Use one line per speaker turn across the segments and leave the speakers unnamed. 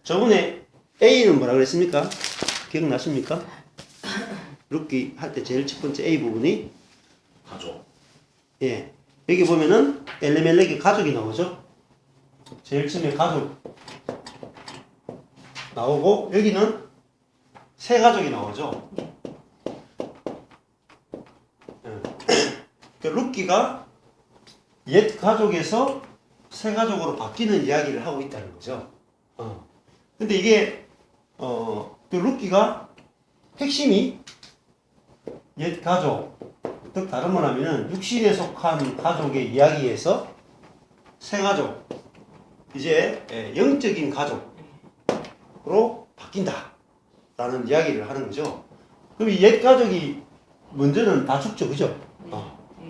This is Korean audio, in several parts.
저번에 A는 뭐라 그랬습니까? 기억나십니까? 룻기 할 때 제일 첫 번째 A 부분이
가족.
예, 여기 보면은 엘리멜렉의 가족이 나오죠. 제일 처음에 가족 나오고 여기는 세 가족이 나오죠. 그 룻기가 옛 가족에서 새 가족으로 바뀌는 이야기를 하고 있다는 거죠. 근데 이게 그 룻기가 핵심이 옛 가족, 즉 다른 말하면은 육신에 속한 가족의 이야기에서 새 가족, 이제 영적인 가족으로 바뀐다라는 이야기를 하는 거죠. 그럼 이 옛 가족이 먼저는 다 죽죠, 그죠?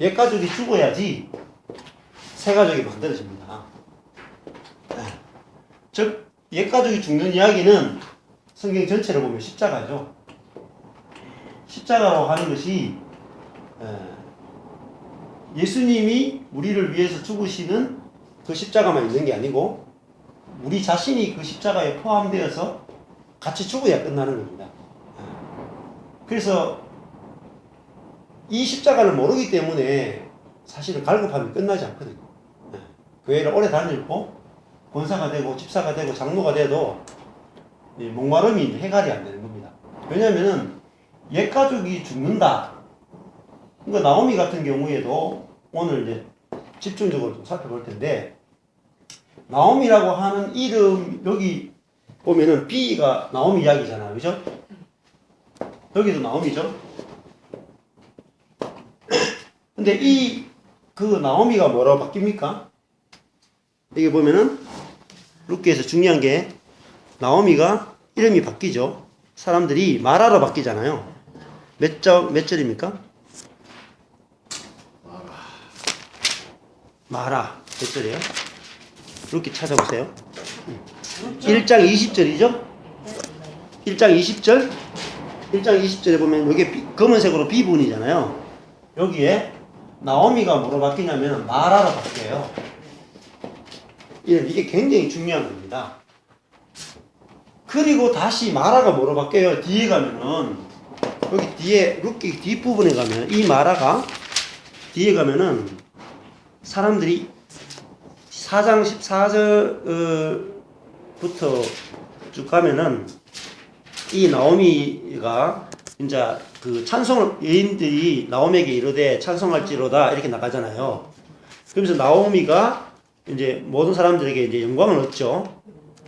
옛 가족이 죽어야지 새 가족이 만들어집니다. 즉 옛 가족이 죽는 이야기는 성경 전체를 보면 십자가죠. 십자가로 하는 것이 예수님이 우리를 위해서 죽으시는 그 십자가만 있는 게 아니고 우리 자신이 그 십자가에 포함되어서 같이 죽어야 끝나는 겁니다. 그래서 이 십자가를 모르기 때문에 사실은 갈급하면 끝나지 않거든요. 교회를 오래 다니고 권사가 되고 집사가 되고 장로가 돼도 목마름이 해결이 안 되는 겁니다. 왜냐하면 옛 가족이 죽는다. 그러니까 나오미 같은 경우에도 오늘 이제 집중적으로 좀 살펴볼 텐데, 나오미라고 하는 이름 여기 보면은 B가 나오미 이야기잖아요, 그죠? 여기도 나오미죠. 근데 그 나오미가 뭐라고 바뀝니까? 여기 보면은 룻기에서 중요한 게 나오미가 이름이 바뀌죠. 사람들이 마라로 바뀌잖아요. 몇 절입니까? 마라. 몇 절이에요? 룻기 찾아보세요. 1장 20절이죠? 1장 20절? 1장 20절에 보면 여기 검은색으로 B분이잖아요. 여기에 나오미가 뭐로 바뀌냐면 마라로 바뀌어요. 이게 굉장히 중요한 겁니다. 그리고 다시 마라가 뭐로 바뀌어요? 뒤에 가면은 여기 뒤에 룻기 뒷부분에 가면 이 마라가 뒤에 가면은 사람들이 4장 14절부터 쭉 가면은 이 나오미가 이제 그 찬송을 여인들이 나오미에게 이르되 찬송할지로다 이렇게 나가잖아요. 그러면서 나오미가 이제 모든 사람들에게 이제 영광을 얻죠.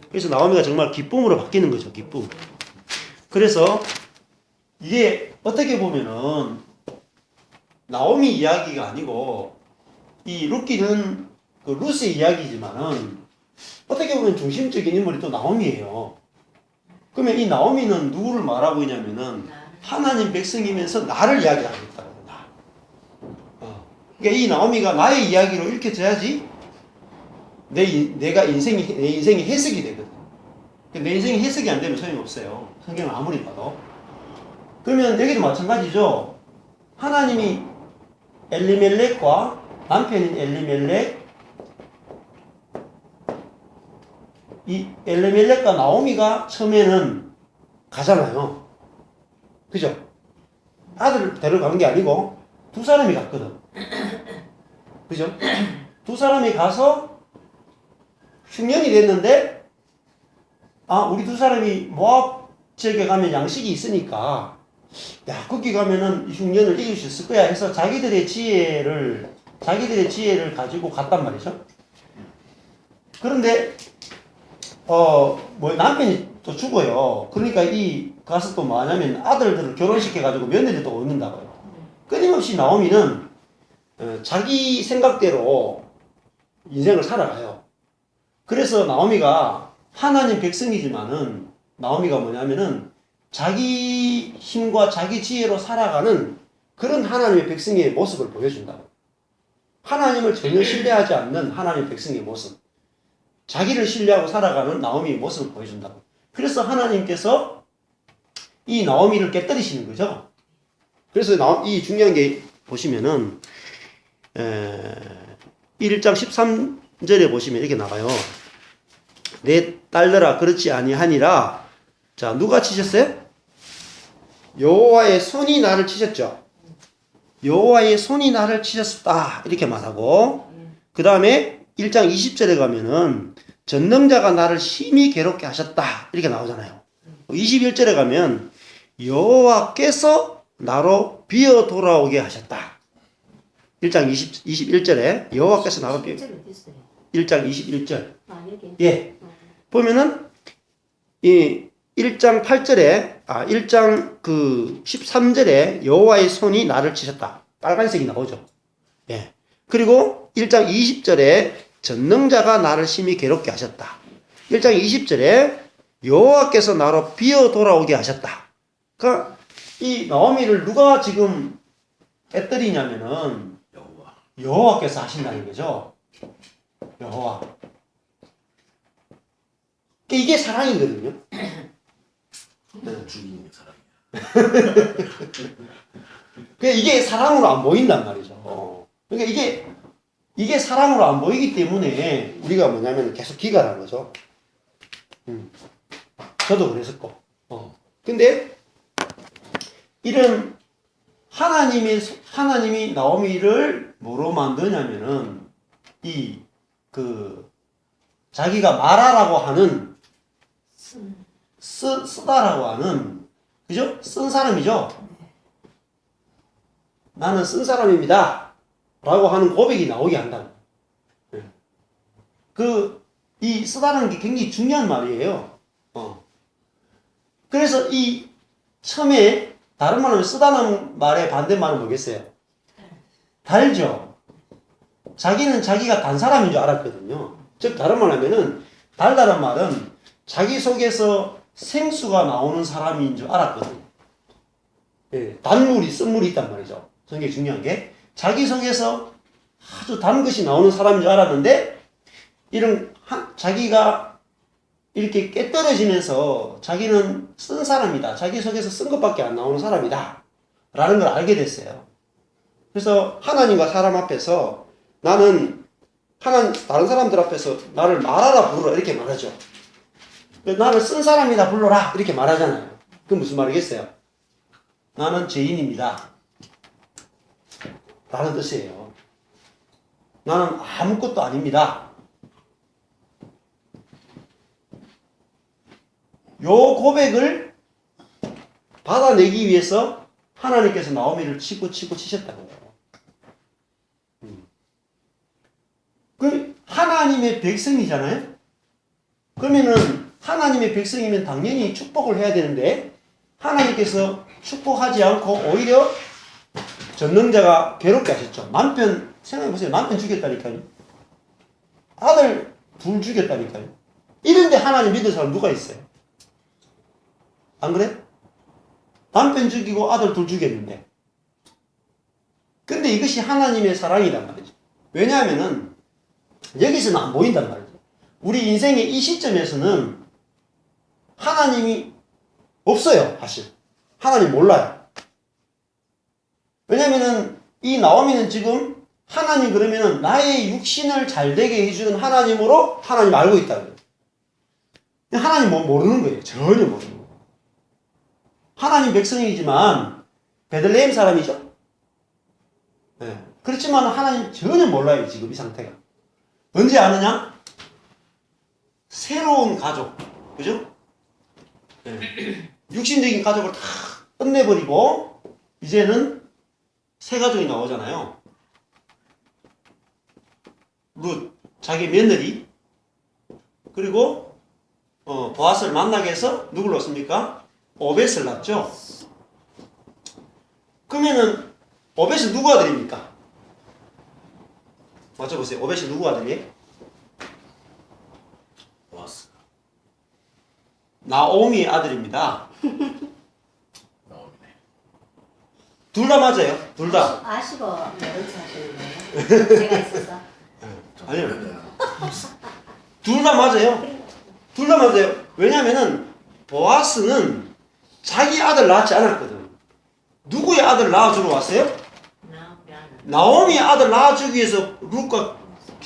그래서 나오미가 정말 기쁨으로 바뀌는 거죠. 기쁨. 그래서 이게 어떻게 보면은 나오미 이야기가 아니고 이 룻기는 그 룻의 이야기지만은 어떻게 보면 중심적인 인물이 또 나오미예요. 그러면 이 나오미는 누구를 말하고 있냐면은 하나님 백성이면서 나를 이야기하고 있다. 나. 그러니까 이 나오미가 나의 이야기로 읽혀져야지 내 인생이 해석이 되거든. 내 인생이 해석이 안 되면 소용이 없어요. 성경을 아무리 봐도. 그러면 여기도 마찬가지죠. 하나님이 엘리멜렉과 남편인 엘리멜렉, 이 엘리멜렉과 나오미가 처음에는 가잖아요. 그죠? 아들을 데려가는 게 아니고 두 사람이 갔거든. 그죠? 두 사람이 가서 흉년이 됐는데, 우리 두 사람이 모압 지역에 가면 양식이 있으니까, 거기 가면은 흉년을 이길 수 있을 거야 해서 자기들의 지혜를 가지고 갔단 말이죠. 그런데, 남편이 또 죽어요. 그러니까 가서 또 뭐 하냐면 아들들을 결혼시켜가지고 며느리를 또 얻는다고요. 끊임없이 나오미는, 자기 생각대로 인생을 살아가요. 그래서 나오미가 하나님 백성이지만은 나오미가 뭐냐면은 자기 힘과 자기 지혜로 살아가는 그런 하나님의 백성의 모습을 보여준다고. 하나님을 전혀 신뢰하지 않는 하나님의 백성의 모습. 자기를 신뢰하고 살아가는 나오미의 모습을 보여준다고. 그래서 하나님께서 이 나오미를 깨뜨리시는 거죠. 그래서 이 중요한 게 보시면은 1장 13절에 보시면 이렇게 나와요. 내 딸들아 그렇지 아니하니라. 자, 누가 치셨어요? 여호와의 손이 나를 치셨죠. 여호와의 손이 나를 치셨다 이렇게 말하고, 그 다음에 1장 20절에 가면은 전능자가 나를 심히 괴롭게 하셨다 이렇게 나오잖아요. 21절에 가면 여호와께서 나로 비어 돌아오게 하셨다. 1장 21절에 여호와께서 나로 비어 1장 21절. 예. 보면은 이 1장 8절에 1장 그 13절에 여호와의 손이 나를 치셨다. 빨간색이 나오죠. 예. 그리고 1장 20절에 전능자가 나를 심히 괴롭게 하셨다. 1장 20절에 여호와께서 나로 비어 돌아오게 하셨다. 그러니까 이 나오미를 누가 지금 애떨이냐면은 여호와께서 하신다는 거죠. 여호와. 이게 사랑이거든요.
죽이는 사람이야.
이게 사랑으로 안 보인단 말이죠. 그러니까 이게 사랑으로 안 보이기 때문에 우리가 뭐냐면 계속 기가라는 거죠. 저도 그랬었고. 근데 이런 하나님이 나오미를 뭐로 만드냐면은 자기가 말하라고 하는 쓰다라고 하는, 그죠? 쓴 사람이죠. 나는 쓴 사람입니다 라고 하는 고백이 나오게 한다고. 이 쓰다라는 게 굉장히 중요한 말이에요. 그래서 처음에 다른 말로 쓰다는 말의 반대말은 뭐겠어요? 달죠. 자기는 자기가 단 사람인 줄 알았거든요. 즉 다른 말로 하면은 달다는 말은 자기 속에서 생수가 나오는 사람인 줄 알았거든요. 예, 단물이 쓴물이 있단 말이죠. 그게 중요한 게 자기 속에서 아주 단 것이 나오는 사람인 줄 알았는데 자기가 이렇게 깨떨어지면서 자기는 쓴 사람이다. 자기 속에서 쓴 것밖에 안 나오는 사람이다. 라는 걸 알게 됐어요. 그래서 하나님과 사람 앞에서 나는 다른 사람들 앞에서 나를 말하라 부르라 이렇게 말하죠. 나를 쓴 사람이다 불러라 이렇게 말하잖아요. 그게 무슨 말이겠어요? 나는 죄인입니다 라는 뜻이에요. 나는 아무것도 아닙니다. 요 고백을 받아내기 위해서 하나님께서 나오미를 치고 치셨다는 거예요. 그 하나님의 백성이잖아요. 그러면은 하나님의 백성이면 당연히 축복을 해야 되는데 하나님께서 축복하지 않고 오히려 전능자가 괴롭게 하셨죠. 남편 생각해보세요. 남편 죽였다니까요. 아들 둘 죽였다니까요. 이런데 하나님 믿을 사람 누가 있어요? 안 그래? 남편 죽이고 아들 둘 죽였는데. 근데 이것이 하나님의 사랑이란 말이죠. 왜냐하면은 여기서는 안 보인단 말이죠. 우리 인생의 이 시점에서는 하나님이 없어요, 사실. 하나님 몰라요. 왜냐면은 이 나오미는 지금 하나님 그러면은 나의 육신을 잘 되게 해주는 하나님으로 하나님 알고 있다는 거예요. 하나님 모르는 거예요. 전혀 모르는 거예요. 하나님 백성이지만 베들레헴 사람이죠. 네. 그렇지만 하나님 전혀 몰라요. 지금 이 상태가. 언제 아느냐? 새로운 가족. 그죠? 네. 육신적인 가족을 다 끝내버리고 이제는 새 가족이 나오잖아요. 룻, 자기 며느리, 그리고 보아스를 만나게 해서 누굴 낳습니까? 오벳을 낳죠. 그러면은 오벳은 누구 아들입니까? 맞춰보세요. 오벳이 누구 아들이에요?
보아스.
나오미의 아들입니다.
나오미네.
둘 다 맞아요. 둘 다.
아시고 여기서 하시는 거예요? 제가 있어서.
아니요. 둘 다 맞아요. 둘 다 맞아요. 왜냐면은 보아스는 자기 아들 낳지 않았거든. 누구의 아들 낳아주러 왔어요? 나오미의 아들 낳아주기 위해서 룻과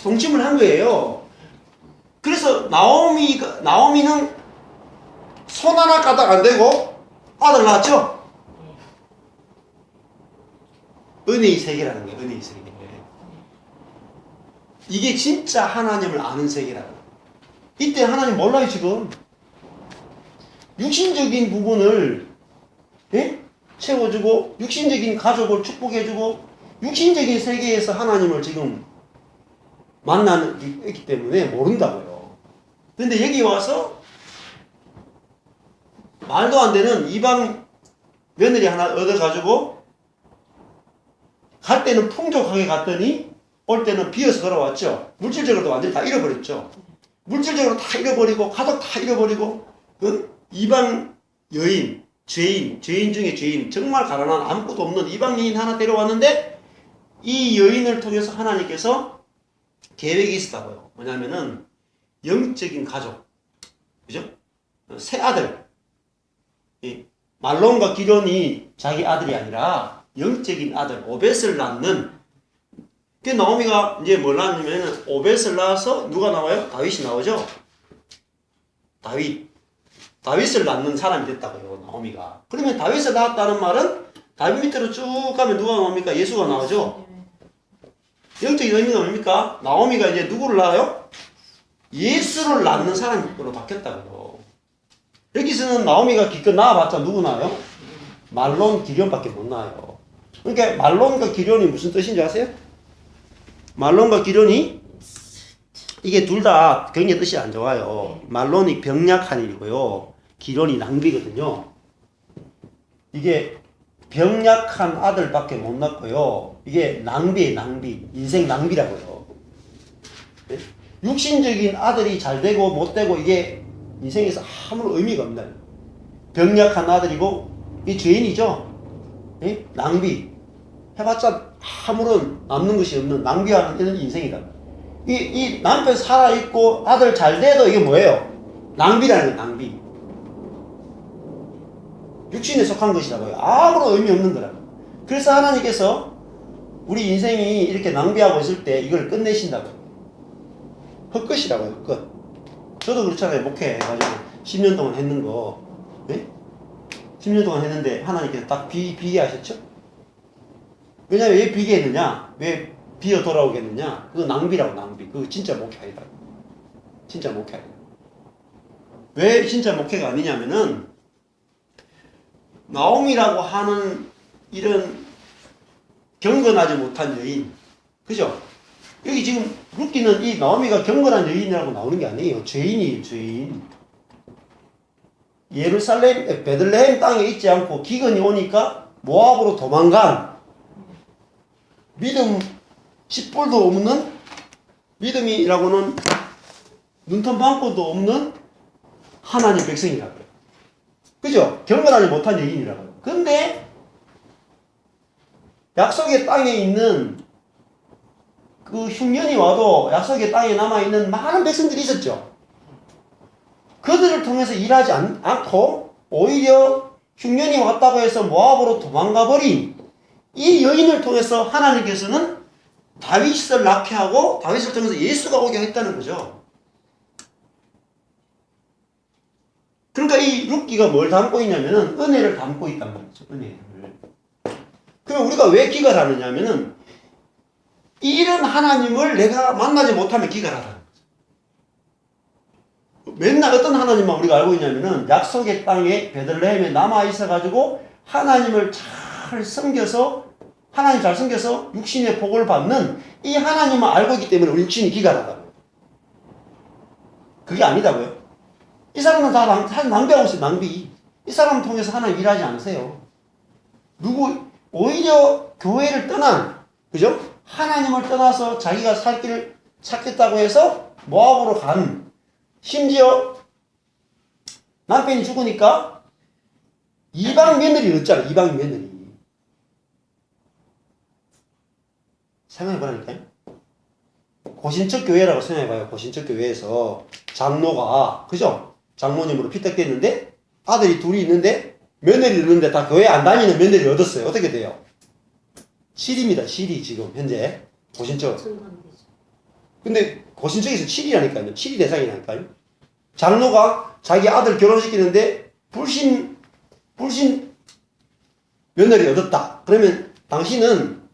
동침을 한 거예요. 그래서 나오미는 손 하나 까딱 안 되고 아들 낳았죠? 은혜의 세계라는 거예요. 은혜의 세계. 이게 진짜 하나님을 아는 세계라는 거예요. 이때 하나님 몰라요 지금. 육신적인 부분을 채워주고 육신적인 가족을 축복해주고 육신적인 세계에서 하나님을 지금 만나기 때문에 모른다고요. 근데 여기 와서 말도 안 되는 이방 며느리 하나 얻어가지고 갈 때는 풍족하게 갔더니 올 때는 비어서 돌아왔죠. 물질적으로도 완전히 다 잃어버렸죠. 물질적으로 다 잃어버리고 가족 다 잃어버리고 이방 여인, 죄인 중에 죄인, 정말 가난한 아무것도 없는 이방 여인 하나 데려왔는데 이 여인을 통해서 하나님께서 계획이 있었다고요. 뭐냐면은 영적인 가족, 그죠? 새 아들, 말론과 기론이 자기 아들이 아니라 영적인 아들 오벳을 낳는. 그 나오미가 이제 뭘 낳냐면은 오벳을 낳아서 누가 나와요? 다윗이 나오죠. 다윗을 낳는 사람이 됐다고요. 나오미가. 그러면 다윗을 낳았다는 말은 다윗 밑으로 쭉 가면 누가 나옵니까? 예수가 나오죠. 영적인 의미가 뭡니까? 나오미가 이제 누구를 낳아요? 예수를 낳는 사람으로 바뀌었다고요. 여기서는 나오미가 기껏 낳아봤자 누구 낳아요? 말론, 기련밖에 못 낳아요. 그러니까 말론과 기련이 무슨 뜻인지 아세요? 말론과 기련이 이게 둘 다 굉장히 뜻이 안 좋아요. 말론이 병약한 일이고요. 기련이 낭비거든요. 이게 병약한 아들밖에 못 낳고요. 이게 낭비예요, 낭비. 인생 낭비라고요. 네? 육신적인 아들이 잘 되고 못 되고 이게 인생에서 아무런 의미가 없나요? 병약한 아들이고 이 죄인이죠. 네? 낭비. 해봤자 아무런 남는 것이 없는 낭비하는 이런 인생이다. 이 남편 살아있고 아들 잘 돼도 이게 뭐예요? 낭비라는 거예요, 낭비. 육신에 속한 것이라고요. 아무런 의미 없는 거라고. 그래서 하나님께서 우리 인생이 이렇게 낭비하고 있을 때 이걸 끝내신다고요. 헛것이라고요, 헛것. 저도 그렇잖아요. 목회해가지고 10년 동안 했는 거. 네? 10년 동안 했는데 하나님께서 딱 비게 하셨죠? 왜냐면 왜 비게 했느냐? 왜 비어 돌아오겠느냐? 그거 낭비라고, 낭비. 그거 진짜 목회 아니다. 진짜 목회 아니다. 왜 진짜 목회가 아니냐면은 나옴이라고 하는 이런 경건하지 못한 여인, 그죠? 여기 지금 룻기는 이 나오미가 경건한 여인이라고 나오는 게 아니에요. 죄인이에요, 죄인. 예루살렘, 베들레헴 땅에 있지 않고 기근이 오니까 모압으로 도망간 믿음 10불도 없는 믿음이라고는 눈통 방구도 없는 하나님 백성이라고요. 그죠? 경건하지 못한 여인이라고요. 근데 약속의 땅에 있는 그 흉년이 와도 약속의 땅에 남아있는 많은 백성들이 있었죠. 그들을 통해서 일하지 않고 오히려 흉년이 왔다고 해서 모압으로 도망가버린 이 여인을 통해서 하나님께서는 다윗을 낳게 하고 다윗을 통해서 예수가 오게 했다는 거죠. 그러니까 이 룻기가 뭘 담고 있냐면은 은혜를 담고 있단 말이죠. 은혜를. 그럼 우리가 왜 기갈하느냐면은 이런 하나님을 내가 만나지 못하면 기갈하라는 거죠. 맨날 어떤 하나님만 우리가 알고 있냐면은 약속의 땅에 베들레헴에 남아 있어가지고 하나님을 잘 섬겨서 하나님 잘 섬겨서 육신의 복을 받는 이 하나님만 알고 있기 때문에 우리 육신이 기갈하다고요. 그게 아니다고요. 이 사람은 다 낭비하고 있어요. 낭비. 이 사람 통해서 하나님 일하지 않으세요. 오히려 교회를 떠난, 그죠? 하나님을 떠나서 자기가 살 길을 찾겠다고 해서 모압으로 간, 심지어 남편이 죽으니까 이방 며느리를 얻잖아요. 이방 며느리. 생각해보라니까요. 고신적 교회라고 생각해봐요. 고신적 교회에서 장로가, 그죠? 장모님으로 피택됐는데 아들이 둘이 있는데 며느리를 얻는데 다 교회 안 다니는 며느리를 얻었어요. 어떻게 돼요? 실입니다. 실이 지금 현재 고신적. 근데 고신청에서 7이라니까요. 7이 대상이라니까요. 장로가 자기 아들 결혼시키는데 불신 며느리 얻었다. 그러면 당신은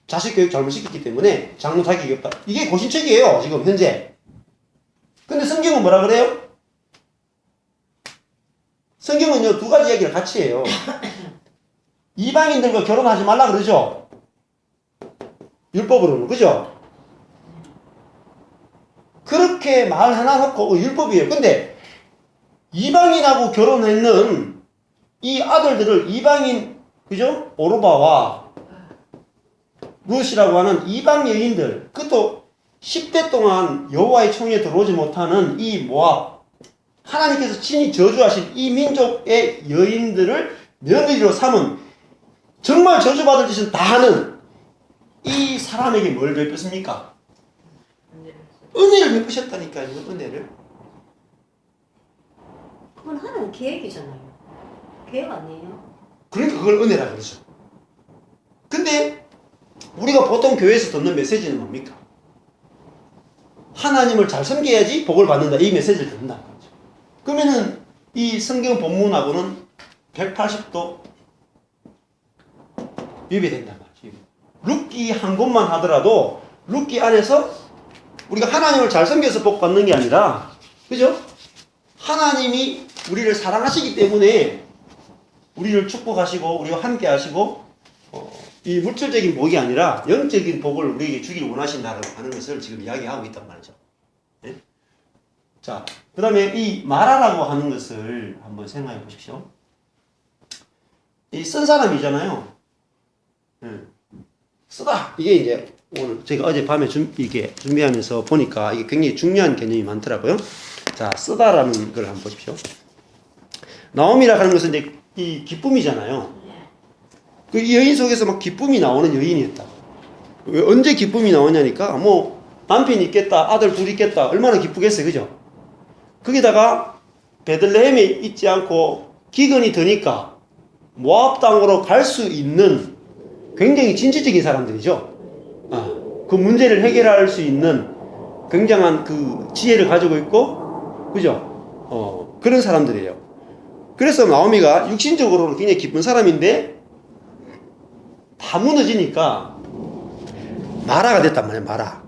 자식 교육 잘못시켰기 때문에 장로 자격이 없다. 이게 고신청이에요. 지금 현재. 근데 성경은 뭐라 그래요? 성경은요, 두 가지 얘기를 같이 해요. 이방인들과 결혼하지 말라 그러죠? 율법으로는, 그죠? 그렇게 말해놔놓고 율법이에요. 근데 이방인하고 결혼했는 이 아들들을 이방인, 그죠? 오르바와 룻이라고 하는 이방 여인들, 그것도 10대 동안 여호와의 총에 들어오지 못하는 이 모압, 하나님께서 친히 저주하신 이 민족의 여인들을 며느리로 삼은 정말 저주받을 짓은 다 하는 이 사람에게 뭘 베푸십니까? 은혜를 베푸셨다니까요. 은혜를.
그건 하나님 계획이잖아요. 계획 아니에요?
그러니까 그걸 은혜라 그러죠. 근데 우리가 보통 교회에서 듣는 메시지는 뭡니까? 하나님을 잘 섬겨야지 복을 받는다. 이 메시지를 듣는다는 거죠. 그러면은 이 성경 본문하고는 180도 위배된단 말이죠. 룻기 한 곳만 하더라도 룻기 안에서 우리가 하나님을 잘 섬겨서 복 받는 게 아니라, 그죠? 하나님이 우리를 사랑하시기 때문에 우리를 축복하시고 우리와 함께 하시고 이 물질적인 복이 아니라 영적인 복을 우리에게 주기를 원하신다고 하는 것을 지금 이야기하고 있단 말이죠. 네? 자, 그 다음에 이 마라라고 하는 것을 한번 생각해 보십시오. 이 쓴 사람이잖아요. 네. 쓰다. 이게 이제 오늘 제가 어젯밤에 이렇게 준비하면서 보니까 이게 굉장히 중요한 개념이 많더라고요. 자, 쓰다라는 걸 한번 보십시오. 나옴이라 하는 것은 이제 이 기쁨이잖아요. 그 여인 속에서 막 기쁨이 나오는 여인이었다. 왜 언제 기쁨이 나오냐니까 뭐 남편이 있겠다, 아들 둘이 있겠다, 얼마나 기쁘겠어요, 그죠? 거기다가 베들레헴에 있지 않고 기근이 드니까 모압 땅으로 갈 수 있는 굉장히 진취적인 사람들이죠. 그 문제를 해결할 수 있는 굉장한 그 지혜를 가지고 있고, 그죠? 그런 사람들이에요. 그래서 나오미가 육신적으로는 굉장히 기쁜 사람인데 다 무너지니까 마라가 됐단 말이에요. 마라.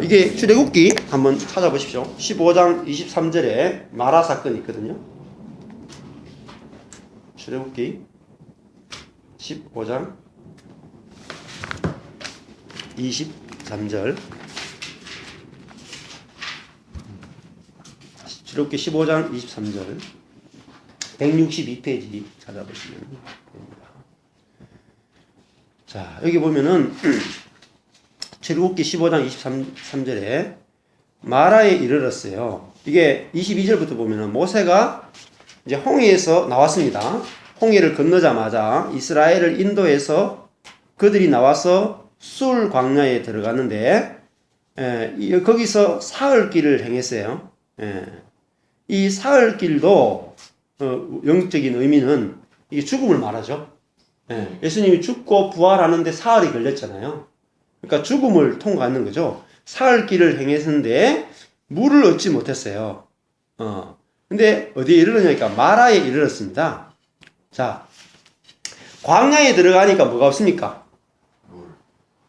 이게 출애굽기 한번 찾아보십시오. 15장 23절에 마라 사건이 있거든요. 출애굽기 15장 23절. 출애굽기 15장 23절. 162페이지 찾아보시면 됩니다. 자, 여기 보면은 출애굽기 15장 23절에 마라에 이르렀어요. 이게 22절부터 보면은 모세가 이제 홍해에서 나왔습니다. 홍해를 건너자마자 이스라엘을 인도해서 그들이 나와서 술 광야에 들어가는데 거기서 사흘길을 행했어요. 이 사흘길도 영적인 의미는 이게 죽음을 말하죠. 예수님이 죽고 부활하는데 사흘이 걸렸잖아요. 그러니까 죽음을 통과하는 거죠. 사흘길을 행했는데 물을 얻지 못했어요. 근데 어디에 이르렀냐니까 마라에 이르렀습니다. 자, 광야에 들어가니까 뭐가 없습니까?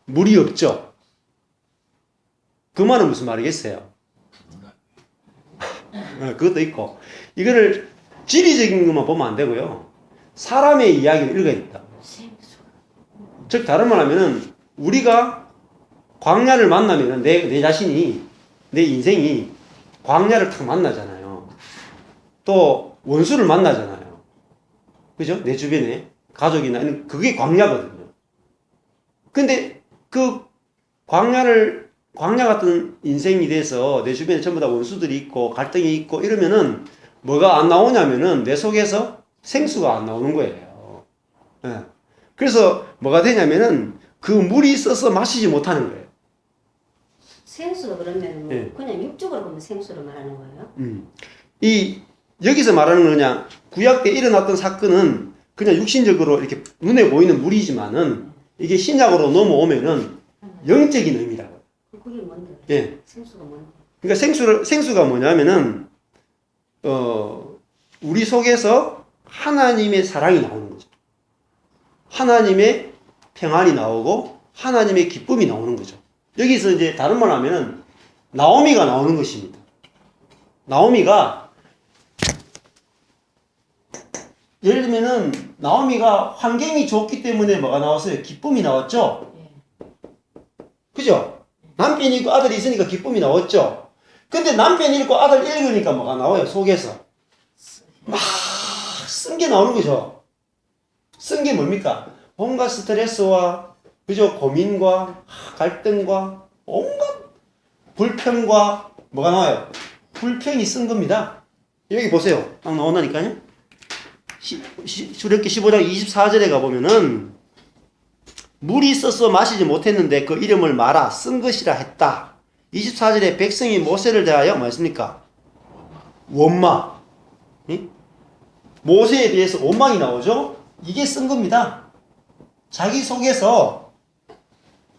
물이 없죠. 그 말은 무슨 말이겠어요? 그것도 있고, 이거를 지리적인 것만 보면 안 되고요. 사람의 이야기를 읽어야 됩니다. 즉 다른 말 하면은 우리가 광야를 만나면은 내 자신이, 내 인생이 광야를 탁 만나잖아요. 또 원수를 만나잖아요. 그죠? 내 주변에 가족이나 그게 광야거든요. 근데 그 광야 같은 인생이 돼서 내 주변에 전부 다 원수들이 있고 갈등이 있고 이러면은 뭐가 안 나오냐면은 내 속에서 생수가 안 나오는 거예요. 그래서 뭐가 되냐면은 그 물이 있어서 마시지 못하는 거예요.
생수가 그러면 뭐 그냥 육적으로 보면 생수를 말하는 거예요?
여기서 말하는 건 그냥 구약 때 일어났던 사건은 그냥 육신적으로 이렇게 눈에 보이는 물이지만은 이게 신약으로 넘어오면은 영적인 의미라고.
그게 뭔데?
예.
생수가 뭔데?
그러니까 생수가 뭐냐면은 우리 속에서 하나님의 사랑이 나오는 거죠. 하나님의 평안이 나오고 하나님의 기쁨이 나오는 거죠. 여기서 이제 다른 말 하면은 나오미가 나오는 것입니다. 나오미가 예를 들면은 나오미가 환경이 좋기 때문에 뭐가 나왔어요? 기쁨이 나왔죠? 그죠? 남편이 있고 아들이 있으니까 기쁨이 나왔죠? 근데 남편이 있고 아들 잃으니까 뭐가 나와요? 속에서 막 쓴 게 나오는 거죠. 쓴 게 뭡니까? 온갖 스트레스와 그죠? 고민과 갈등과 온갖 불평과 뭐가 나와요? 불평이 쓴 겁니다. 여기 보세요. 딱 나온다니까요. 출애굽기 15장 24절에 가보면은 물이 있어서 마시지 못했는데 그 이름을 말아 쓴 것이라 했다. 24절에 백성이 모세를 대하여 뭐였습니까? 원망. 응? 모세에 대해서 원망이 나오죠? 이게 쓴 겁니다. 자기 속에서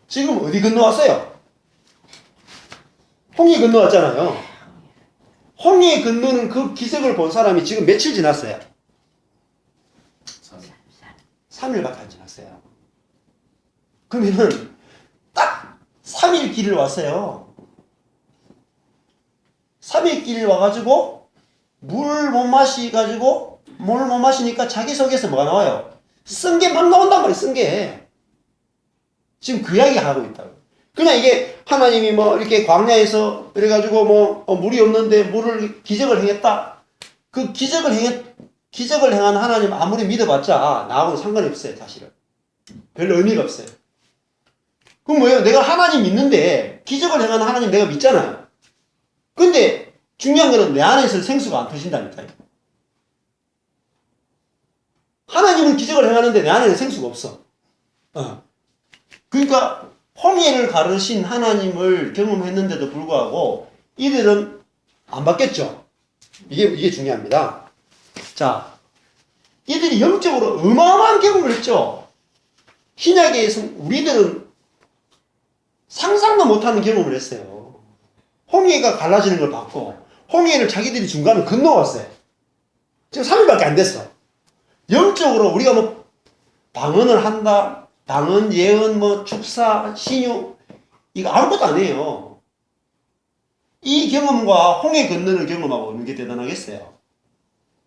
지금 어디 건너왔어요? 홍해 건너왔잖아요. 홍해 건너는 그 기적을 본 사람이 지금 며칠 지났어요? 3일밖에 안 지났어요. 그러면은 딱 3일 길을 왔어요. 3일 길 와가지고 물 못 마시가지고 물 못 마시니까 자기 속에서 뭐가 나와요? 쓴 게 막 나온단 말이에요. 쓴 게. 지금 그 이야기 하고 있다고. 그냥 이게 하나님이 뭐 이렇게 광야에서 그래가지고 뭐 물이 없는데 물을 기적을 행했다. 그 기적을 행한 하나님 아무리 믿어봤자 나하고는 상관이 없어요. 사실은. 별 의미가 없어요. 그럼 뭐예요? 내가 하나님 믿는데 기적을 행하는 하나님 내가 믿잖아요. 근데 중요한 거는 내 안에서 생수가 안 터진다니까요. 하나님은 기적을 행하는데 내 안에는 생수가 없어. 그러니까 홍해를 가르신 하나님을 경험했는데도 불구하고 이들은 안 받겠죠. 이게 중요합니다. 자, 이들이 영적으로 어마어마한 경험을 했죠. 신약에서 우리들은 상상도 못하는 경험을 했어요. 홍해가 갈라지는 걸 봤고 홍해를 자기들이 중간을 건너왔어요. 지금 3일밖에 안 됐어. 영적으로 우리가 뭐 방언을 한다, 방언, 예언, 뭐 축사, 신유 이거 아무것도 아니에요. 이 경험과 홍해 건너는 경험하고 어느 게 대단하겠어요?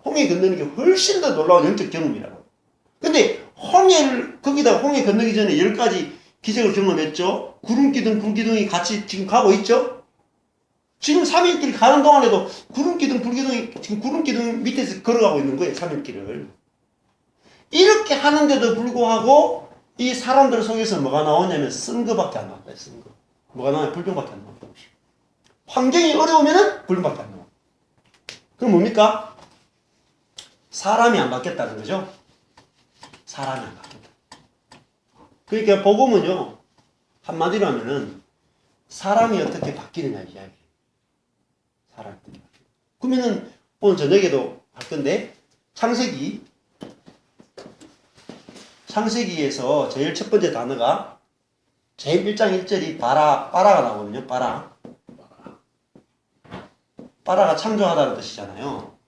홍해 건너는 게 훨씬 더 놀라운 영적 경험이라고. 근데 거기다가 홍해 건너기 전에 10가지 기적을 경험했죠. 구름기둥, 불기둥이 같이 지금 가고 있죠. 지금 3일길 가는 동안에도 구름기둥, 불기둥이 지금 구름기둥 밑에서 걸어가고 있는 거예요. 3일길을. 이렇게 하는데도 불구하고 이 사람들 속에서 뭐가 나오냐면 쓴 거밖에 안 나왔다. 쓴 거. 뭐가 나와요? 불평밖에 안 나와요. 환경이 어려우면은 불평밖에 안 나와요. 그럼 뭡니까? 사람이 안 바뀌었다는 거죠. 사람이 안 바뀌었다. 그러니까 복음은요. 한마디로 하면은 사람이 어떻게 바뀌느냐 이야기. 사람이 어떻게 바뀌느냐. 그러면은 오늘 저녁에도 할 건데 창세기에서 제일 첫 번째 단어가 제일 1장 1절이 바라가 나오거든요. 바라가 창조하다는 뜻이잖아요.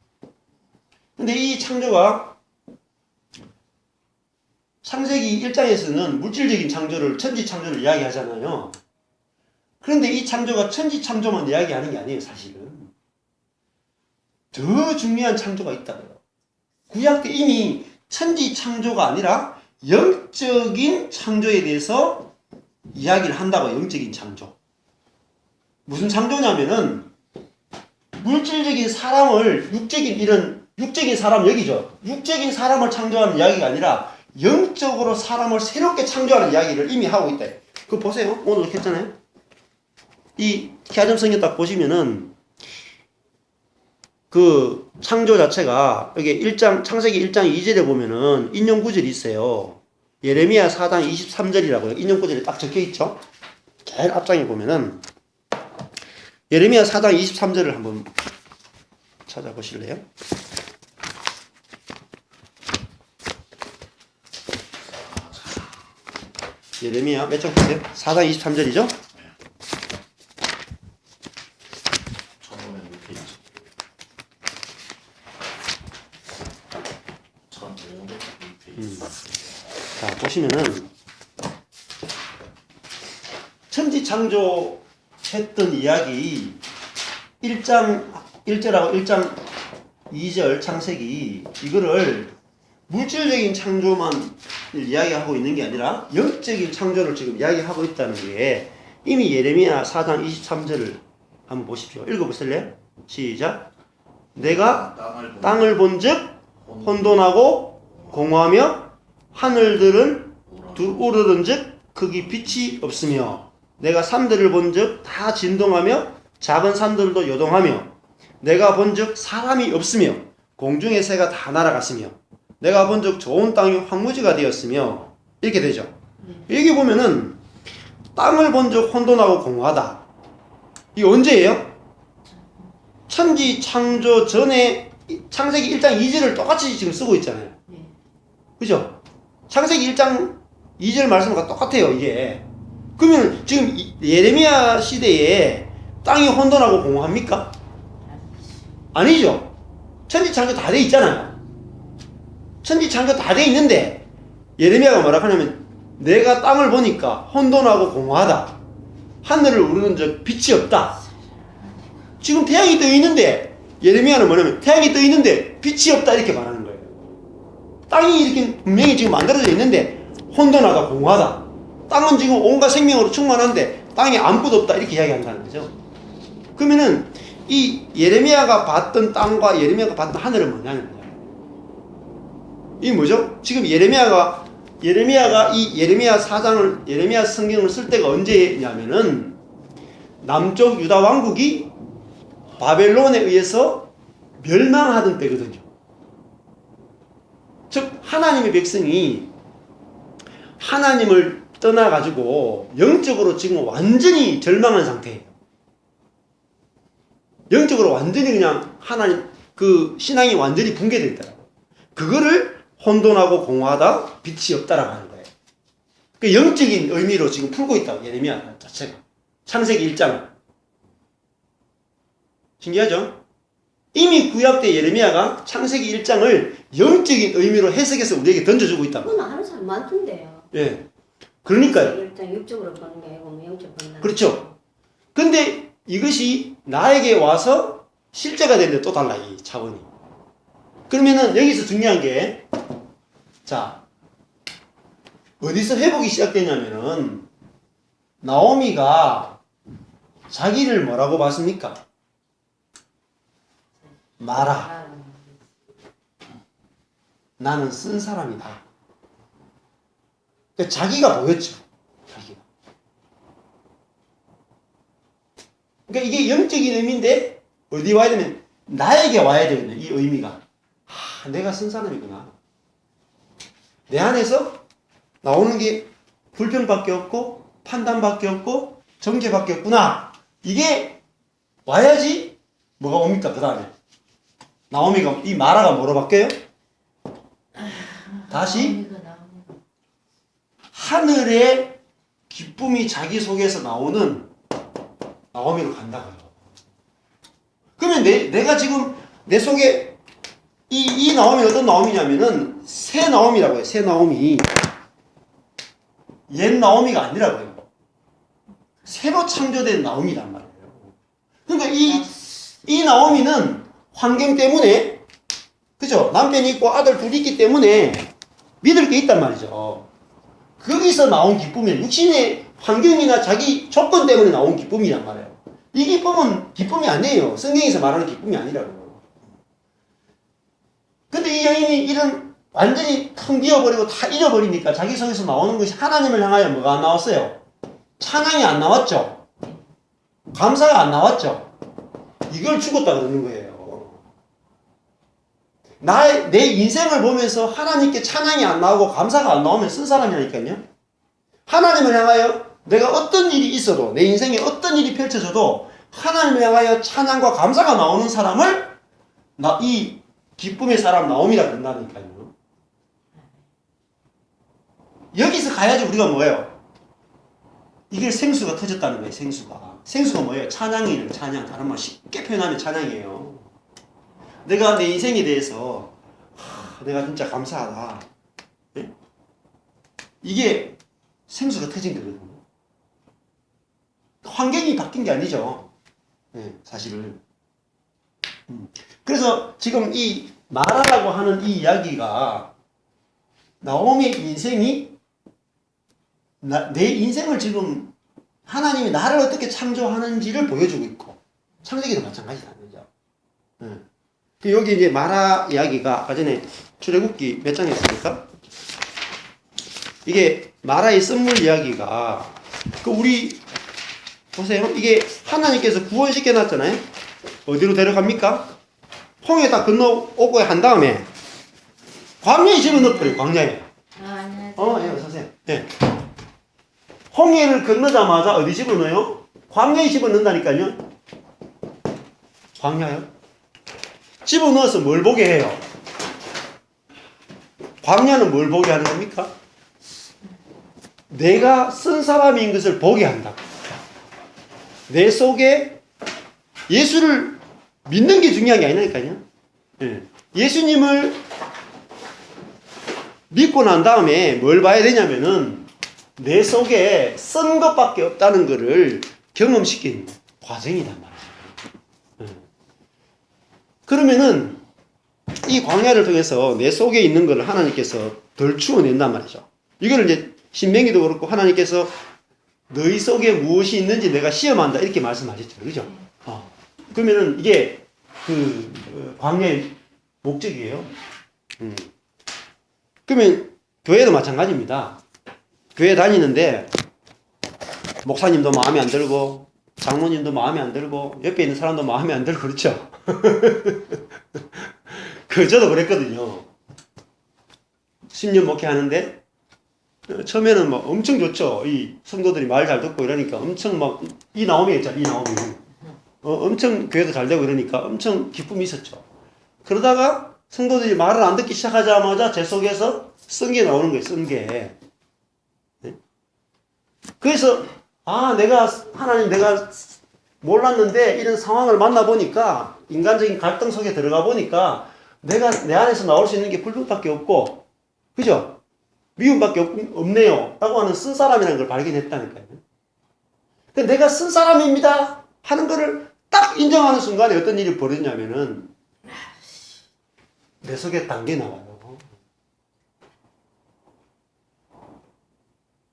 근데 이 창조가 창세기 1장에서는 물질적인 창조를, 천지 창조를 이야기하잖아요. 그런데 이 창조가 천지 창조만 이야기하는 게 아니에요, 사실은. 더 중요한 창조가 있다고요. 구약 때 이미 천지 창조가 아니라 영적인 창조에 대해서 이야기를 한다고요, 영적인 창조. 무슨 창조냐면은, 물질적인 사람을, 육적인 사람 여기죠. 육적인 사람을 창조하는 이야기가 아니라, 영적으로 사람을 새롭게 창조하는 이야기를 이미 하고 있다. 그거 보세요. 오늘 이렇게 했잖아요. 이 기하점 성경 딱 보시면은 그 창조 자체가 여기 창세기 1장 2절에 보면은 인용 구절이 있어요. 예레미야 4장 23절이라고요. 인용 구절이 딱 적혀 있죠. 제일 앞장에 보면은 예레미야 4장 23절을 한번 찾아보실래요? 예레미야 몇 장 보세요? 4장 23절이죠? 자, 보시면은 천지창조 했던 이야기 1장 1절하고 1장 2절 창세기 이거를 물질적인 창조만 이야기하고 있는 게 아니라 영적인 창조를 지금 이야기하고 있다는 게 이미 예레미야 4장 23절을 한번 보십시오. 읽어보실래요? 시작. 내가 땅을 본즉 혼돈하고 공허하며 하늘들은 우러른즉 거기 빛이 없으며 내가 산들을 본즉 다 진동하며 작은 산들도 요동하며 내가 본즉 사람이 없으며 공중의 새가 다 날아갔으며 내가 본즉 좋은 땅이 황무지가 되었으며 이렇게 되죠. 여기 보면은 땅을 본즉 혼돈하고 공허하다. 이게 언제예요? 천지 창조 전에 창세기 1장 2절을 똑같이 지금 쓰고 있잖아요. 그죠? 창세기 1장 2절 말씀과 똑같아요, 이게. 그러면 지금 예레미야 시대에 땅이 혼돈하고 공허합니까? 아니죠. 천지 창조 다 돼 있잖아요. 천지 창조 다 돼 있는데 예레미야가 뭐라 하냐면 내가 땅을 보니까 혼돈하고 공허하다. 하늘을 우르는 적 빛이 없다. 지금 태양이 떠 있는데 예레미야는 뭐냐면 태양이 떠 있는데 빛이 없다 이렇게 말하는 거예요. 땅이 이렇게 분명히 지금 만들어져 있는데 혼돈하다 공허하다. 땅은 지금 온갖 생명으로 충만한데 땅에 아무것도 없다 이렇게 이야기한다는 거죠. 그러면은 이 예레미야가 봤던 땅과 예레미야가 봤던 하늘은 뭐냐는 거예요. 이게 뭐죠? 지금 예레미야가 이 예레미야 4장을 예레미야 성경을 쓸 때가 언제냐면은 남쪽 유다 왕국이 바벨론에 의해서 멸망하던 때거든요. 즉 하나님의 백성이 하나님을 떠나가지고 영적으로 지금 완전히 절망한 상태예요. 영적으로 완전히 그냥 하나님 그 신앙이 완전히 붕괴되어 있더라고요. 그거를 혼돈하고 공허하다 빛이 없다라고 하는 거예요. 그 영적인 의미로 지금 풀고 있다고 예레미야 자체가 창세기 1장을. 신기하죠? 이미 구약 때 예레미야가 창세기 1장을 영적인 의미로 해석해서 우리에게 던져주고 있다고.
그건 하는 사람 많던데요.
예. 그러니까요.
일단 육적으로 보는 게 아니고 뭐 영적 보는.
그렇죠. 근데 이것이 나에게 와서 실제가 되는데 또 달라, 이 차원이. 그러면은 여기서 중요한 게, 자, 어디서 회복이 시작되냐면은, 나오미가 자기를 뭐라고 봤습니까? 마라. 나는 쓴 사람이다. 그러니까 자기가 보였죠. 자기가. 그러니까 이게 영적인 의미인데 어디 와야 되면 나에게 와야 되거든요. 이 의미가. 내가 쓴 사람이구나. 내 안에서 나오는 게 불평밖에 없고 판단밖에 없고 정죄밖에 없구나. 이게 와야지 뭐가 옵니까? 그 다음에 나오미가 이 마라가 뭐로 바뀌어요? 다시 하늘의 기쁨이 자기 속에서 나오는 나오미로 간다고요. 그러면 내가 지금 내 속에 이 나오미 어떤 나오미냐면은 새 나오미라고 해요. 새 나오미. 옛 나오미가 아니라고요. 새로 창조된 나오미란 말이에요. 그러니까 이 나오미는 환경 때문에, 그죠? 남편이 있고 아들 둘이 있기 때문에 믿을 게 있단 말이죠. 거기서 나온 기쁨이에요. 육신의 환경이나 자기 조건 때문에 나온 기쁨이란 말이에요. 이 기쁨은 기쁨이 아니에요. 성경에서 말하는 기쁨이 아니라고요. 근데 이 여인이 이런 완전히 텅 비어버리고 다 잃어버리니까 자기 속에서 나오는 것이 하나님을 향하여 뭐가 안 나왔어요? 찬양이 안 나왔죠. 감사가 안 나왔죠. 이걸 죽었다 그러는 거예요. 내 인생을 보면서 하나님께 찬양이 안 나오고 감사가 안 나오면 쓴 사람이라니까요. 하나님을 향하여 내가 어떤 일이 있어도, 내 인생에 어떤 일이 펼쳐져도 하나님을 향하여 찬양과 감사가 나오는 사람을 이 기쁨의 사람 나옴이라 그런다니까요. 여기서 가야지 우리가 뭐예요? 이게 생수가 터졌다는 거예요. 생수가 뭐예요? 찬양이에요. 찬양. 다른 말 쉽게 표현하면 찬양이에요. 내가 내 인생에 대해서 내가 진짜 감사하다. 예? 이게 생수가 터진 거거든요. 환경이 바뀐 게 아니죠. 예, 사실은. 그래서 지금 이 마라라고 하는 이 이야기가 나오미의 인생이 내 인생을 지금 하나님이 나를 어떻게 창조하는지를 보여주고 있고 창세기도 마찬가지라는 거죠. 예. 여기 이제 마라 이야기가 아까 전에 출애굽기 몇 장 했습니까? 이게 마라의 쓴물 이야기가 그 우리 보세요. 이게 하나님께서 구원시켜 놨잖아요. 어디로 데려갑니까? 홍해 다 건너오고 한 다음에 광야에 집어넣어버려요. 광야에. 예, 선생님. 예. 홍해를 건너자마자 어디 집어넣어요? 광야에 집어넣는다니까요. 광야요? 집어넣어서 뭘 보게 해요? 광야는 뭘 보게 하는 겁니까? 내가 쓴 사람인 것을 보게 한다. 내 속에 예수를 믿는 게 중요한 게 아니라니까요. 예. 예수님을 믿고 난 다음에 뭘 봐야 되냐면은 내 속에 쓴 것밖에 없다는 것을 경험시킨 과정이란 말이에요. 그러면은 이 광야를 통해서 내 속에 있는 것을 하나님께서 덜 추워낸단 말이죠. 이거를 이제 신명기도 그렇고 하나님께서 너희 속에 무엇이 있는지 내가 시험한다 이렇게 말씀하셨죠. 그죠? 그러면은 이게 그 광야의 목적이에요. 그러면 교회도 마찬가지입니다. 교회 다니는데 목사님도 마음에 안 들고 장모님도 마음에 안 들고 옆에 있는 사람도 마음에 안 들고 그렇죠. 저도 그랬거든요. 10년 목회하는데 처음에는 막 엄청 좋죠. 이 성도들이 말 잘 듣고 이러니까 엄청 막 이 나오미 있잖아. 이 나오미. 엄청 교회도 잘 되고 이러니까 엄청 기쁨이 있었죠. 그러다가 성도들이 말을 안 듣기 시작하자마자 제 속에서 쓴 게 나오는 거예요. 쓴 게. 네? 그래서 하나님 내가 몰랐는데 이런 상황을 만나보니까 인간적인 갈등 속에 들어가 보니까 내가 내 안에서 나올 수 있는 게 불평밖에 없고 그죠? 미움밖에 없네요 라고 하는 쓴 사람이라는 걸 발견했다니까요. 근데 내가 쓴 사람입니다 하는 거를 딱 인정하는 순간에 어떤 일이 벌어지냐면은 내 속에 단계 나와요.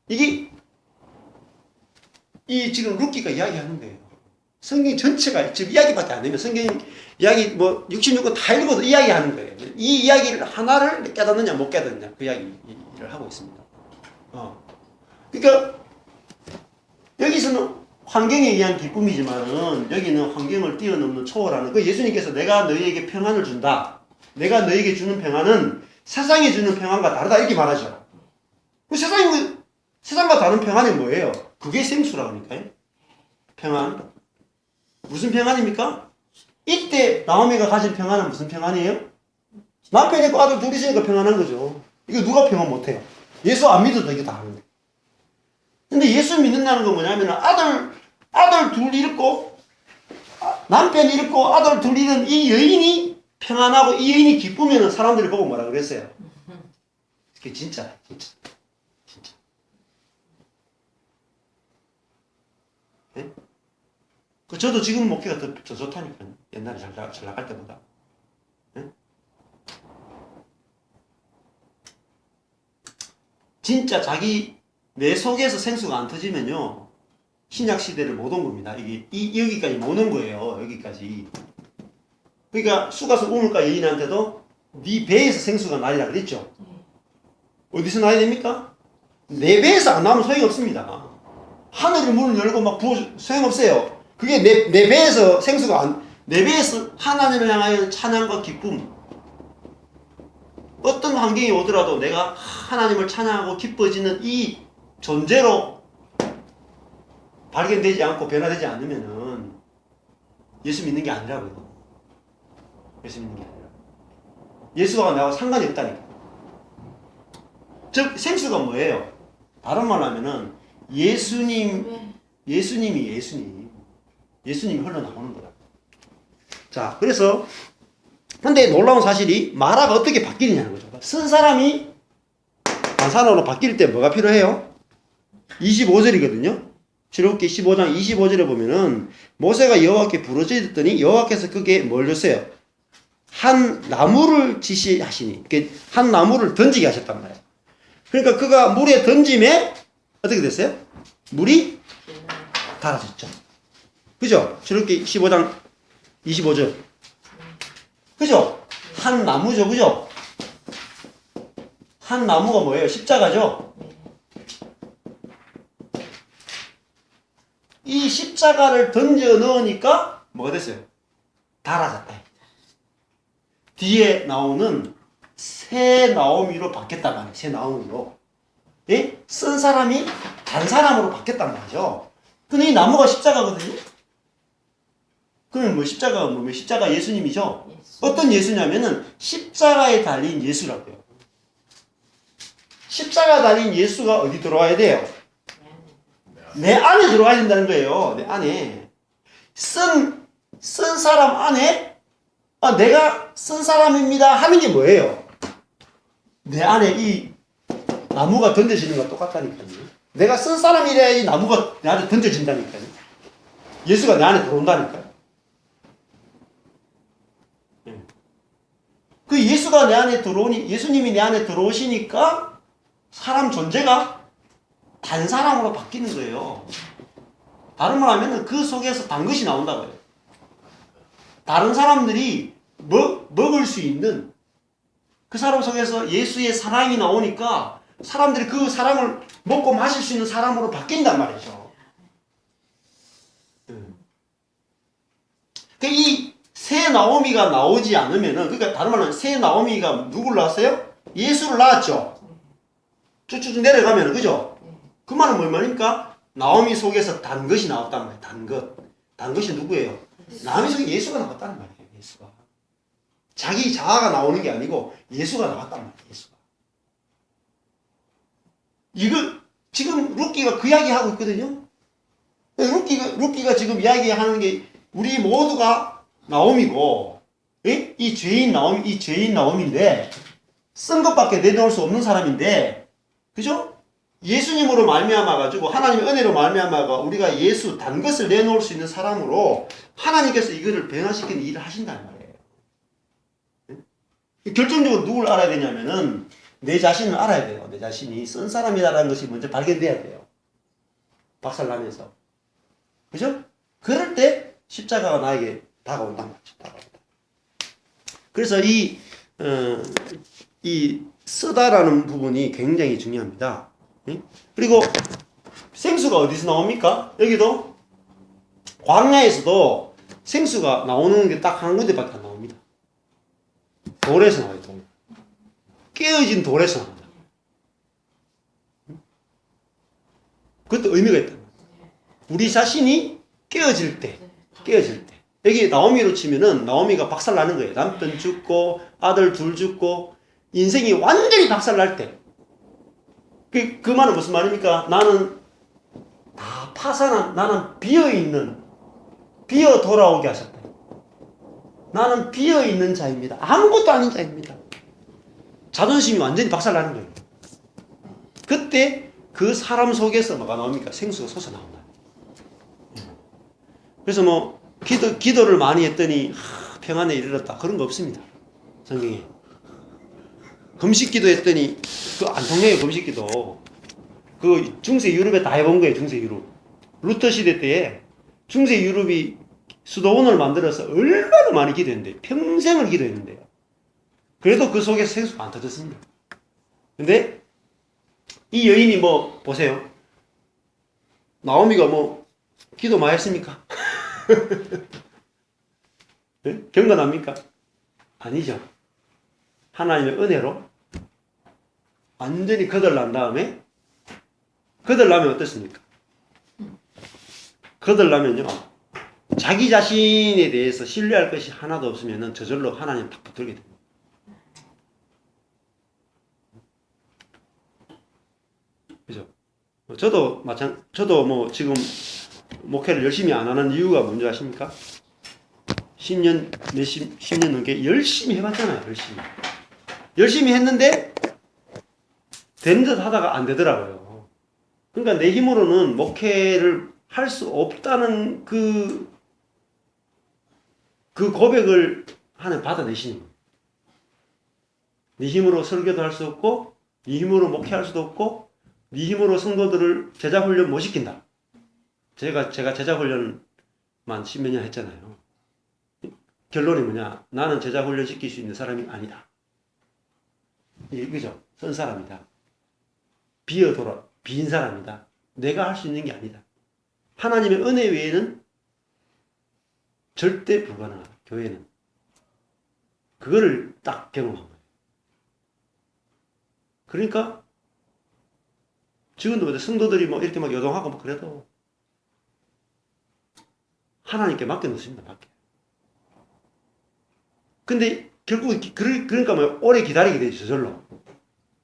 이게 이 지금 루키가 이야기하는 거예요. 성경 전체가 지금 이야기밖에 안 되면 성경 이야기 뭐 66권 다 읽어도 이야기하는 거예요. 이 이야기를 하나를 깨닫느냐 못 깨닫느냐 그 이야기를 하고 있습니다. 그러니까 여기서는 환경에 의한 기쁨이지만은 여기는 환경을 뛰어넘는 초월하는 그 예수님께서 내가 너희에게 평안을 준다. 내가 너희에게 주는 평안은 세상이 주는 평안과 다르다 이렇게 말하죠. 그 세상과 다른 평안이 뭐예요? 그게 생수라고 하니까요. 평안. 무슨 평안입니까? 이때 나오미가 가진 평안은 무슨 평안이에요? 남편 있고 아들 둘이 있으니까 평안한 거죠. 이거 누가 평안 못해요? 예수 안 믿어도 이게 다 하는데. 근데 예수 믿는다는 건 뭐냐면 아들 둘 잃고 남편 잃고 아들 둘 잃은 이 여인이 평안하고 이 여인이 기쁘면 사람들이 보고 뭐라 그랬어요? 그게 진짜. 네? 저도 지금 목회가 더 좋다니까요. 옛날에 잘 나갈 때보다. 네? 진짜 내 속에서 생수가 안 터지면요. 신약 시대를 못 온 겁니다. 여기까지 못 온 거예요. 여기까지. 그러니까 수가서 우물가 여인한테도 네 배에서 생수가 나리라 그랬죠. 어디서 나야 됩니까? 내 배에서 안 나오면 소용이 없습니다. 하늘의 문을 열고 막 부어 소용없어요. 그게 내 배에서 생수가 내 배에서 하나님을 향하여 찬양과 기쁨. 어떤 환경이 오더라도 내가 하나님을 찬양하고 기뻐지는 이 존재로 발견되지 않고 변화되지 않으면은 예수 믿는 게 아니라고요. 예수 믿는 게 아니라. 예수와 나하고 상관이 없다니까. 즉 생수가 뭐예요? 다른 말로 하면은 예수님이 흘러나오는 거다. 자, 그래서 근데 놀라운 사실이 마라가 어떻게 바뀌느냐는 거죠. 쓴 사람이 단산으로 바뀔 때 뭐가 필요해요? 25절이거든요. 출애굽기 15장 25절에 보면은 모세가 여호와께 부르짖었더니 여호와께서 그게 뭘 줬어요? 한 나무를 지시하시니, 한 나무를 던지게 하셨단 말이에요. 그러니까 그가 물에 던짐에 어떻게 됐어요? 물이 달아졌죠. 그죠? 출애굽기 15장 25절. 그죠? 한 나무죠. 그죠? 한 나무가 뭐예요? 십자가죠? 이 십자가를 던져 넣으니까 뭐가 됐어요? 달아졌다. 뒤에 나오는 새 나오미로 바뀌었단 말이에요. 새 나오미로. 예? 쓴 사람이 단 사람으로 바뀌었단 말이죠. 근데 이 나무가 십자가거든요. 그러면 뭐 십자가가 뭐면 십자가 예수님이죠. 어떤 예수냐면은 십자가에 달린 예수라고요. 십자가 달린 예수가 어디 들어와야 돼요? 내 안에 들어와야 된다는 거예요. 내 안에. 쓴 사람 안에 내가 쓴 사람입니다 하는 게 뭐예요? 내 안에 이 나무가 던져지는 것과 똑같다니까요. 내가 쓴 사람이래야 이 나무가 내 안에 던져진다니까요. 예수가 내 안에 들어온다니까요. 그 예수가 내 안에 들어오니, 예수님이 내 안에 들어오시니까 사람 존재가 단 사람으로 바뀌는 거예요. 다른 말 하면 그 속에서 단 것이 나온다고요. 다른 사람들이 먹을 수 있는 그 사람 속에서 예수의 사랑이 나오니까 사람들이 그 사랑을 먹고 마실 수 있는 사람으로 바뀐단 말이죠. 이 새 나오미가 나오지 않으면은, 그러니까 다른 말로 새 나오미가 누구를 낳았어요? 예수를 낳았죠. 쭉쭉 내려가면은, 그죠? 그 말은 뭘 말입니까? 나오미 속에서 단 것이 나왔단 말이에요. 단 것. 단 것이 누구예요? 나오미 속에 예수가 나왔다는 말이에요. 예수가. 자기 자아가 나오는 게 아니고 예수가 나왔단 말이에요. 예수가. 이거 지금 루키가 그 이야기 하고 있거든요. 루키가 지금 이야기하는 게 우리 모두가 나옴이고, 예? 이 죄인 나옴인데 쓴 것밖에 내놓을 수 없는 사람인데, 그죠? 예수님으로 말미암아 가지고 하나님의 은혜로 말미암아가 우리가 예수 단 것을 내놓을 수 있는 사람으로 하나님께서 이거를 변화시키는 일을 하신다는 말이에요. 예? 결정적으로 누굴 알아야 되냐면은 내 자신을 알아야 돼요. 내 자신이 쓴 사람이라는 것이 먼저 발견돼야 돼요. 박살나면서. 그죠? 그럴 때 십자가가 나에게 다가온단 말이죠. 다가온다. 그래서 이 쓰다라는 부분이 굉장히 중요합니다. 예? 그리고 생수가 어디서 나옵니까? 여기도 광야에서도 생수가 나오는 게 딱 한 군데밖에 안 나옵니다. 돌에서 나와요. 돌. 깨어진 돌에서 나옵니다. 그것도 의미가 있다. 우리 자신이 깨어질 때. 여기 나오미로 치면은 나오미가 박살나는 거예요. 남편 죽고 아들 둘 죽고 인생이 완전히 박살날 때. 그 말은 무슨 말입니까? 나는 다 파산한, 나는 비어 돌아오게 하셨다. 나는 비어 있는 자입니다. 아무것도 아닌 자입니다. 자존심이 완전히 박살나는 거예요. 그때 그 사람 속에서 뭐가 나옵니까? 생수가 솟아나온다. 그래서 뭐 기도를 많이 했더니 평안에 이르렀다. 그런 거 없습니다. 성경에. 금식기도 했더니 안 통해요. 금식기도. 그 중세 유럽에 다 해본 거예요. 중세 유럽. 루터 시대 때에 중세 유럽이 수도원을 만들어서 얼마나 많이 기도했는데 평생을 기도했는데요. 그래도 그 속에서 생수가 안 터졌습니다. 근데 이 여인이 뭐 보세요. 나오미가 뭐 기도 많이 했습니까? 네? 경건합니까? 아니죠. 하나님의 은혜로 완전히 거들난 다음에 거들나면 어떻습니까? 거들나면요 자기 자신에 대해서 신뢰할 것이 하나도 없으면 저절로 하나님 딱 붙들게 됩니다. 그죠? 저도 뭐 지금 목회를 열심히 안 하는 이유가 뭔지 아십니까? 10년 넘게 열심히 해봤잖아요. 열심히 했는데 된 듯 하다가 안 되더라고요. 그러니까 내 힘으로는 목회를 할 수 없다는 그 고백을 하나 받아내시는 거예요. 네 힘으로 설교도 할 수 없고, 네 힘으로 목회할 수도 없고, 네 힘으로 성도들을 제자 훈련 못 시킨다. 제가 제자 훈련만 십몇 년 했잖아요. 결론이 뭐냐? 나는 제자 훈련 시킬 수 있는 사람이 아니다. 그죠? 쓴 사람이다. 빈 사람이다. 내가 할 수 있는 게 아니다. 하나님의 은혜 외에는 절대 불가능하다. 교회는. 그거를 딱 경험한 거예요. 그러니까 지금도 성도들이 뭐 이렇게 막 요동하고 뭐 그래도 하나님께 맡겨놓습니다. 근데 결국 그러니까 뭐 오래 기다리게 되죠.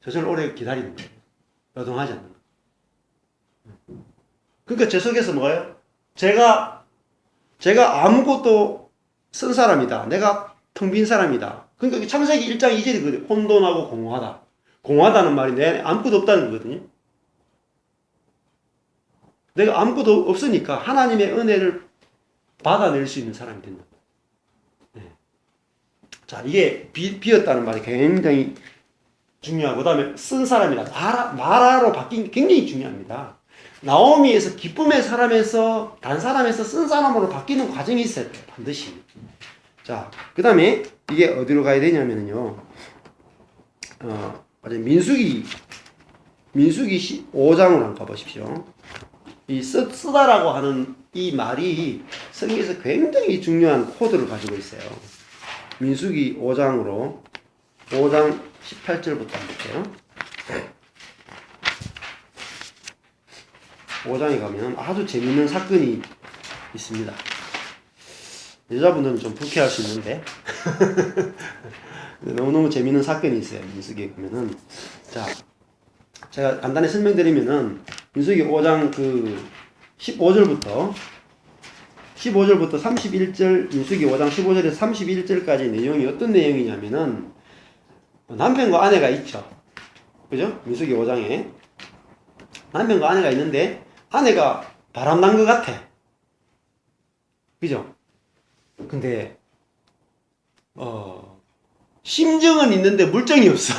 저절로 오래 기다리는 거예요. 요동하지 않는 거예요. 그러니까 제 속에서 뭐예요? 제가 아무것도 쓴 사람이다. 내가 텅 빈 사람이다. 그러니까 창세기 1장 2절이거든요. 혼돈하고 공허하다. 공허하다는 말이 내 아무것도 없다는 거거든요. 내가 아무것도 없으니까 하나님의 은혜를 받아낼 수 있는 사람이 된다. 네. 자, 이게 비었다는 말이 굉장히 중요하고, 그 다음에 쓴 사람이다. 마라로 바뀐 게 굉장히 중요합니다. 나오미에서 기쁨의 사람에서 단 사람에서 쓴 사람으로 바뀌는 과정이 있어요. 반드시. 자, 그 다음에 이게 어디로 가야 되냐면요. 민수기 5장으로 한번 가보십시오. 이 쓰다라고 하는 이 말이 성경에서 굉장히 중요한 코드를 가지고 있어요. 민수기 5장 18절부터 한번 볼게요. 5장에 가면 아주 재밌는 사건이 있습니다. 여자분들은 좀 불쾌할 수 있는데 너무너무 재밌는 사건이 있어요. 민수기에 가면은. 자, 제가 간단히 설명드리면은 민수기 5장 15절부터 31절, 민수기 5장 15절에서 31절까지 내용이 어떤 내용이냐면은 남편과 아내가 있죠. 그죠? 민수기 5장에 남편과 아내가 있는데 아내가 바람난 것 같아. 그죠? 근데 심정은 있는데 물정이 없어.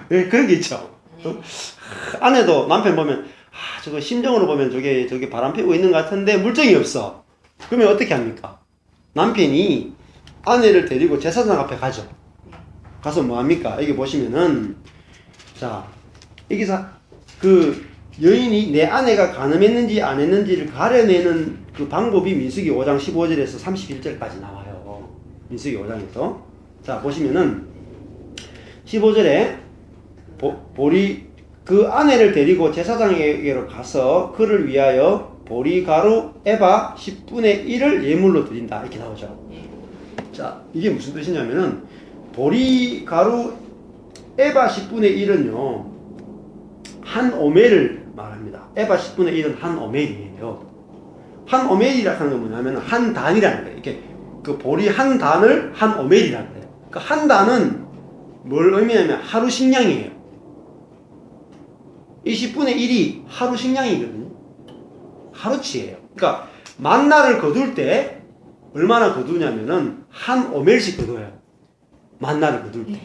네, 그런 게 있죠. 아내도 남편 보면 저거 심정으로 보면 저게 바람 피우고 있는 것 같은데 물정이 없어. 그러면 어떻게 합니까? 남편이 아내를 데리고 제사장 앞에 가죠. 가서 뭐 합니까? 여기 보시면은, 자, 여기서 그 여인이 내 아내가 간음했는지 안 했는지를 가려내는 그 방법이 민수기 5장 15절에서 31절까지 나와요. 민수기 5장에서. 자, 보시면은 15절에 보리 그 아내를 데리고 제사장에게로 가서 그를 위하여 보리가루 에바 10분의 1을 예물로 드린다. 이렇게 나오죠. 자, 이게 무슨 뜻이냐면은 보리가루 에바 10분의 1은요 한 오멜을 말합니다. 에바 10분의 1은 한 오멜이에요. 한 오멜이라는 건 뭐냐면 한 단이라는 거예요. 이렇게 그 보리 한 단을 한 오멜이라는 거예요. 그 한 단은 뭘 의미하냐면 하루 식량이에요. 이 10분의 1이 하루 식량이거든요. 하루치예요. 그러니까 만나를 거둘 때 얼마나 거두냐면은 한 오멜씩 거둬요. 만나를 거둘 때.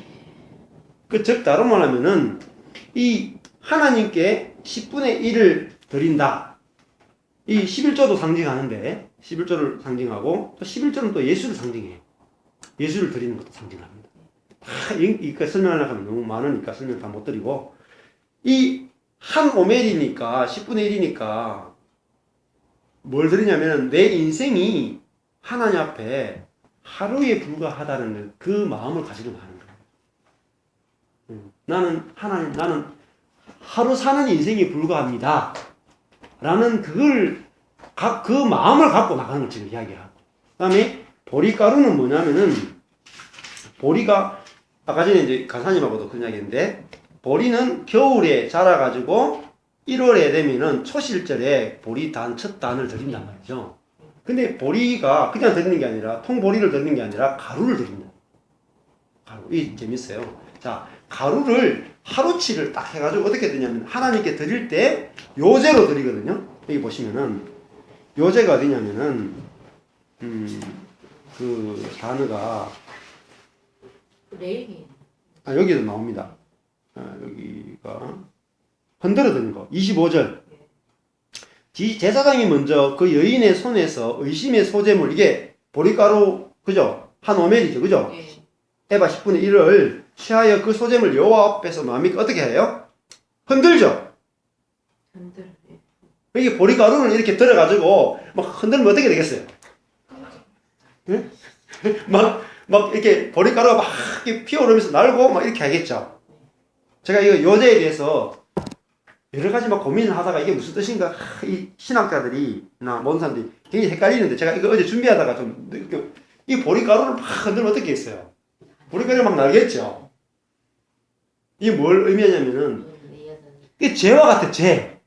그 즉 다른 말 하면은 이 하나님께 10분의 1을 드린다. 이 11조도 상징하는데 11조를 상징하고 또 11조는 또 예수를 상징해요. 예수를 드리는 것도 상징합니다. 이거 설명하려고 하면 너무 많으니까 설명 다 못 드리고 이 한 오멜이니까 10분의 1이니까 뭘 드리냐면 내 인생이 하나님 앞에 하루에 불과하다는 그 마음을 가지고 하는 거예요. 나는 하루 사는 인생이 불과합니다. 라는 그 마음을 갖고 나가는 걸 지금 이야기하고. 그 다음에 보리가루는 뭐냐면은 보리가 아까 전에 이제 간사님하고도 그런 이야기 했는데 보리는 겨울에 자라가지고 1월에 되면은 초실절에 보리 첫 단을 드린단 말이죠. 근데 보리가 그냥 드리는 게 아니라 통보리를 드리는 게 아니라 가루를 드립니다. 가루. 이 재밌어요. 자, 가루를 하루치를 딱 해가지고 어떻게 되냐면 하나님께 드릴 때 요제로 드리거든요. 여기 보시면은 요제가 어디냐면은 그 단어가
레이기.
여기도 나옵니다. 여기가 흔들어 드는 거 25절. 제사장이 먼저 그 여인의 손에서 의심의 소재물 이게 보리가루 그죠? 한 오멜이죠, 그죠?
예.
에바 10분의 1을 취하여 그 소재물 여호와 앞에서 뭡니까? 어떻게 해요? 흔들죠.
흔들. 예.
여기 보리가루를 이렇게 들어가지고 막 흔들면 어떻게 되겠어요? 예? 막 이렇게 보리가루가 막 이렇게 피어오르면서 날고 막 이렇게 하겠죠. 제가 이거 요제에 대해서 여러 가지 막 고민을 하다가 이게 무슨 뜻인가 이 신학자들이나 모든 사람들이 굉장히 헷갈리는데 제가 이거 어제 준비하다가 좀 이 보리가루를 막 흔들면 어떻게 했어요? 보리가루가 막 날겠죠. 이게 뭘 의미하냐면은 이게 죄와 같아, 죄.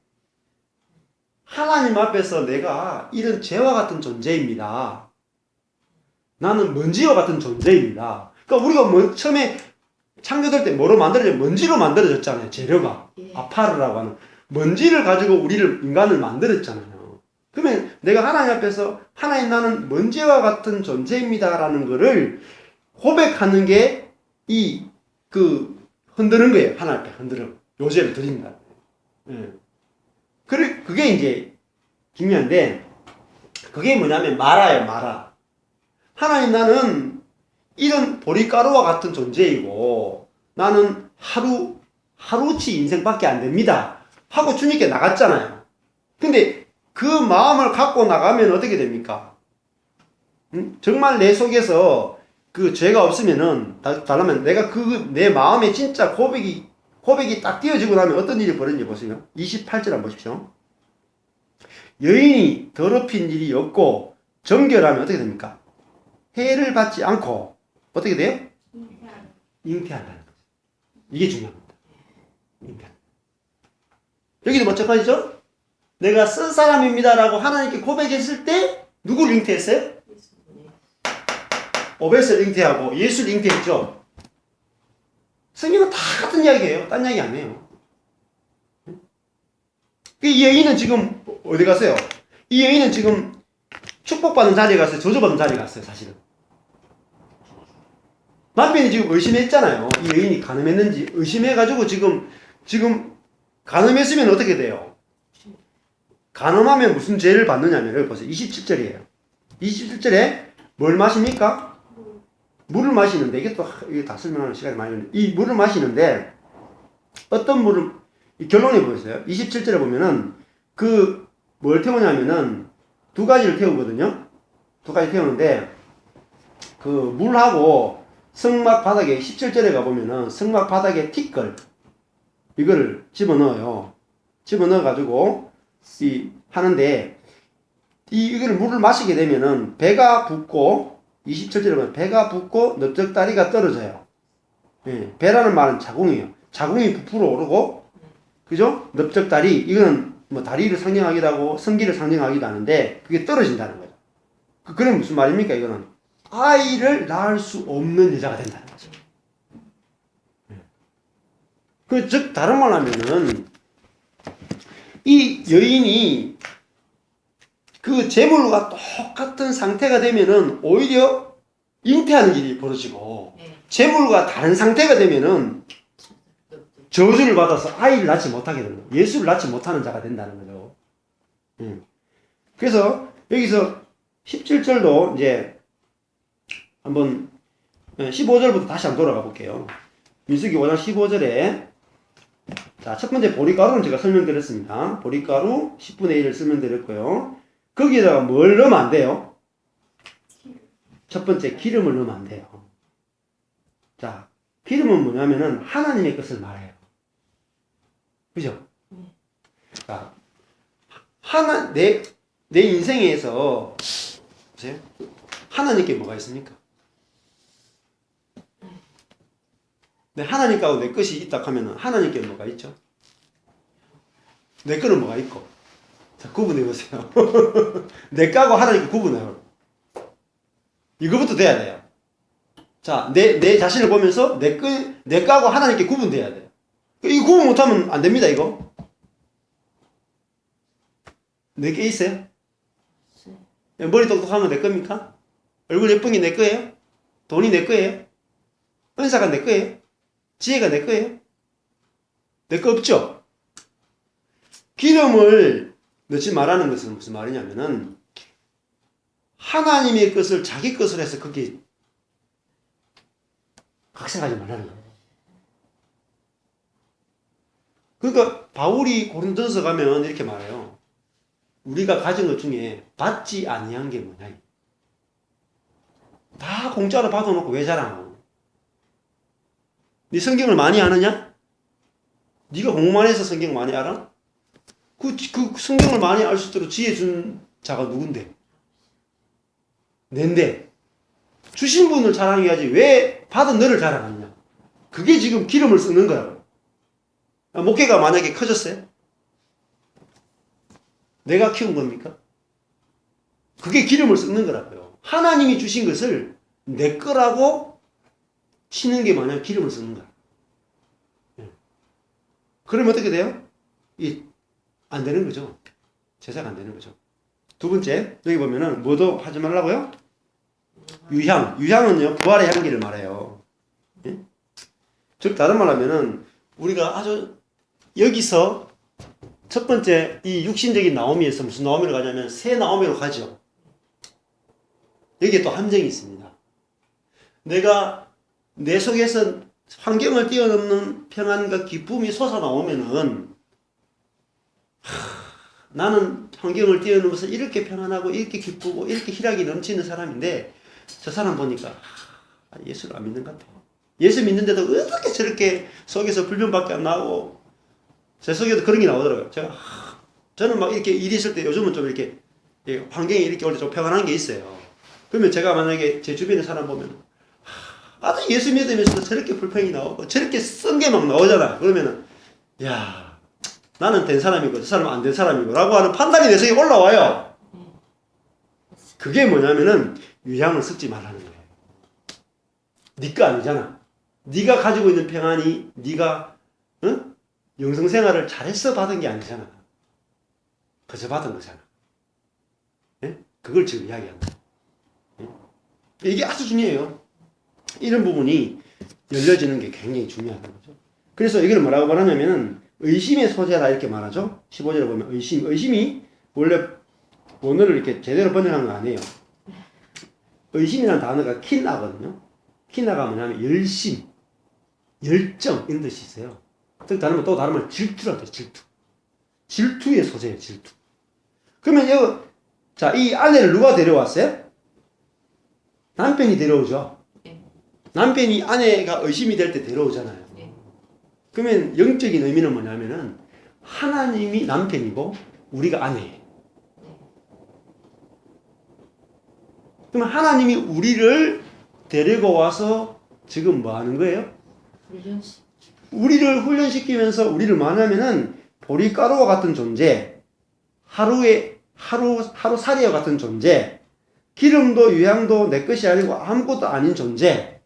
하나님 앞에서 내가 이런 죄와 같은 존재입니다. 나는 먼지와 같은 존재입니다. 그러니까 우리가 뭐 처음에 창조될 때 뭐로 만들어졌어요? 먼지로 만들어졌잖아요. 재료가.
예.
아파르라고 하는 먼지를 가지고 우리를 인간을 만들었잖아요. 그러면 내가 하나님 앞에서 하나님 나는 먼지와 같은 존재입니다라는 거를 고백하는 게 이 흔드는 거예요. 하나님 앞에 흔들어 요제를 드립니다. 예. 그게 이제 중요한데 그게 뭐냐면 마라예요. 마라. 하나님 나는 이런 보리가루와 같은 존재이고 나는 하루치 인생밖에 안 됩니다. 하고 주님께 나갔잖아요. 근데 그 마음을 갖고 나가면 어떻게 됩니까? 정말 내 속에서 그 죄가 없으면은 달라면 내가 내 마음에 진짜 고백이 딱 띄어지고 나면 어떤 일이 벌어지는지 보세요. 28절 한번 보십시오. 여인이 더럽힌 일이 없고 정결하면 어떻게 됩니까? 해를 받지 않고 어떻게 돼요? 잉태한다는 거죠. 이게 중요합니다. 잉태. 여기도 마찬가지죠? 내가 쓴 사람입니다라고 하나님께 고백했을 때 누구를 잉태했어요? 오벳을 잉태하고 예수를 잉태했죠. 성경은 다 같은 이야기예요. 딴 이야기 아니에요. 이 여인은 지금 어디 갔어요? 이 여인은 지금 축복받는 자리에 갔어요? 저주받는 자리에 갔어요? 사실은. 남편이 지금 의심했잖아요. 이 여인이 간음했는지 의심해가지고 지금 간음했으면 어떻게 돼요? 간음하면 무슨 죄를 받느냐면 여기 보세요. 27절이에요. 27절에 뭘 마십니까? 물을 마시는데 이게 다 설명하는 시간이 많이 걸리는데 이 물을 마시는데 어떤 물을 결론이 보였어요. 27절에 보면은 뭘 태우냐면은 두 가지를 태우거든요. 두 가지 태우는데 그 물하고 성막 바닥에 17절에 가보면은 성막 바닥에 티끌 이거를 집어넣어요. 집어넣어가지고 하는데 이거를 물을 마시게 되면은 배가 붓고 27절에 보면 배가 붓고 넓적다리가 떨어져요. 예, 배라는 말은 자궁이에요. 자궁이 부풀어 오르고 그죠? 넓적다리 이거는 뭐 다리를 상징하기도 하고 성기를 상징하기도 하는데 그게 떨어진다는 거죠. 그건 무슨 말입니까? 이거는 아이를 낳을 수 없는 여자가 된다는 거죠. 즉 다른 말 하면은 이 여인이 그 재물과 똑같은 상태가 되면은 오히려 잉태하는 일이 벌어지고 재물과 다른 상태가 되면은 저주를 받아서 아이를 낳지 못하게 되는 거예요. 예수를 낳지 못하는 자가 된다는 거죠. 그래서 여기서 17절도 이제 한번 15절부터 다시 한번 돌아가 볼게요. 민수기 5장 15절에 자, 첫 번째 보리가루는 제가 설명드렸습니다. 보리가루 10분의 1을 설명드렸고요. 거기에다가 뭘 넣으면 안 돼요? 첫 번째 기름을 넣으면 안 돼요. 자, 기름은 뭐냐면은 하나님의 것을 말해요. 그죠? 자, 내 인생에서 보세요. 하나님께 뭐가 있습니까? 네, 하나님과 내 것이 있다 하면은 하나님께 뭐가 있죠? 내 거는 뭐가 있고? 자, 구분해 보세요. 내 거하고 하나님께 구분해요. 이거부터 돼야 돼요. 자, 내 자신을 보면서 내 거하고 하나님께 구분돼야 돼. 이 구분 못하면 안 됩니다, 이거. 내 게 있어요? 머리 똑똑한 건 내 겁니까? 얼굴 예쁜 게 내 거예요? 돈이 내 거예요? 은사가 내 거예요? 지혜가 내 거예요? 내 거 없죠? 기름을 넣지 말라는 것은 무슨 말이냐면은 하나님의 것을 자기 것으로 해서 거기 각색하지 말라는 거예요. 그러니까 바울이 고린도서 가면 이렇게 말해요. 우리가 가진 것 중에 받지 아니한 게 뭐냐? 다 공짜로 받아놓고 왜 자랑하고? 네 성경을 많이 아느냐? 네가 공부만 해서 성경 많이 알아? 그 성경을 많이 알 수 있도록 지혜 준 자가 누군데? 낸데. 주신 분을 자랑해야지 왜 받은 너를 자랑하느냐? 그게 지금 기름을 쓰는 거라고. 목회가 만약에 커졌어요? 내가 키운 겁니까? 그게 기름을 쓰는 거라고요. 하나님이 주신 것을 내 거라고 치는 게 만약 기름을 쓰는 거야. 그러면 어떻게 돼요? 안 되는 거죠. 제사가 안 되는 거죠. 두 번째, 여기 보면은 뭐도 하지 말라고요? 유향은요, 부활의 향기를 말해요. 예? 즉, 다른 말 하면은, 우리가 아주, 여기서, 첫 번째, 이 육신적인 나오미에서 무슨 나오미로 가냐면, 새 나오미로 가죠. 여기에 또 함정이 있습니다. 내가 내 속에서 환경을 뛰어넘는 평안과 기쁨이 솟아나오면은, 나는 환경을 뛰어넘어서 이렇게 평안하고, 이렇게 기쁘고, 이렇게 희락이 넘치는 사람인데, 저 사람 보니까 예수를 안 믿는 것 같아. 예수 믿는데도 어떻게 저렇게 속에서 불변밖에 안 나오고 제 속에도 그런 게 나오더라고요. 저는 막 이렇게 일이 있을 때 요즘은 좀 이렇게 환경이 이렇게 올 때 좀 평안한 게 있어요. 그러면 제가 만약에 제 주변의 사람 보면 아주 예수 믿으면서도 저렇게 불평이 나오고 저렇게 쓴 게 막 나오잖아. 그러면은 야 나는 된 사람이고 저 사람은 안 된 사람이고 라고 하는 판단이 내 속에 올라와요. 그게 뭐냐면은 유향을 섞지 말라는 거예요. 네 거 아니잖아. 네가 가지고 있는 평안이 네가 영성생활을 잘해서 받은 게 아니잖아. 그저 받은 거잖아. 예? 그걸 지금 이야기하는 거예요. 예? 이게 아주 중요해요. 이런 부분이 열려지는 게 굉장히 중요한 거죠. 그래서 이걸 뭐라고 말하냐면은 의심의 소재라 이렇게 말하죠. 15절에 보면 의심이 원래 원어를 이렇게 제대로 번역한 거 아니에요. 의심이라는 단어가 키나거든요. 키나가 뭐냐면 열심, 열정 이런 뜻이 있어요. 또 다른 말 질투라고 해요. 질투. 질투의 소재예요. 질투. 그러면 이 아내를 누가 데려왔어요? 남편이 데려오죠. 남편이 아내가 의심이 될 때 데려오잖아요. 그러면 영적인 의미는 뭐냐면은 하나님이 남편이고 우리가 아내예요. 그러면 하나님이 우리를 데리고 와서 지금 뭐 하는 거예요? 우리를 훈련시키면서 우리를 뭐 하냐면은 보리가루와 같은 존재, 하루살이와 같은 존재, 기름도 유향도 내 것이 아니고 아무것도 아닌 존재,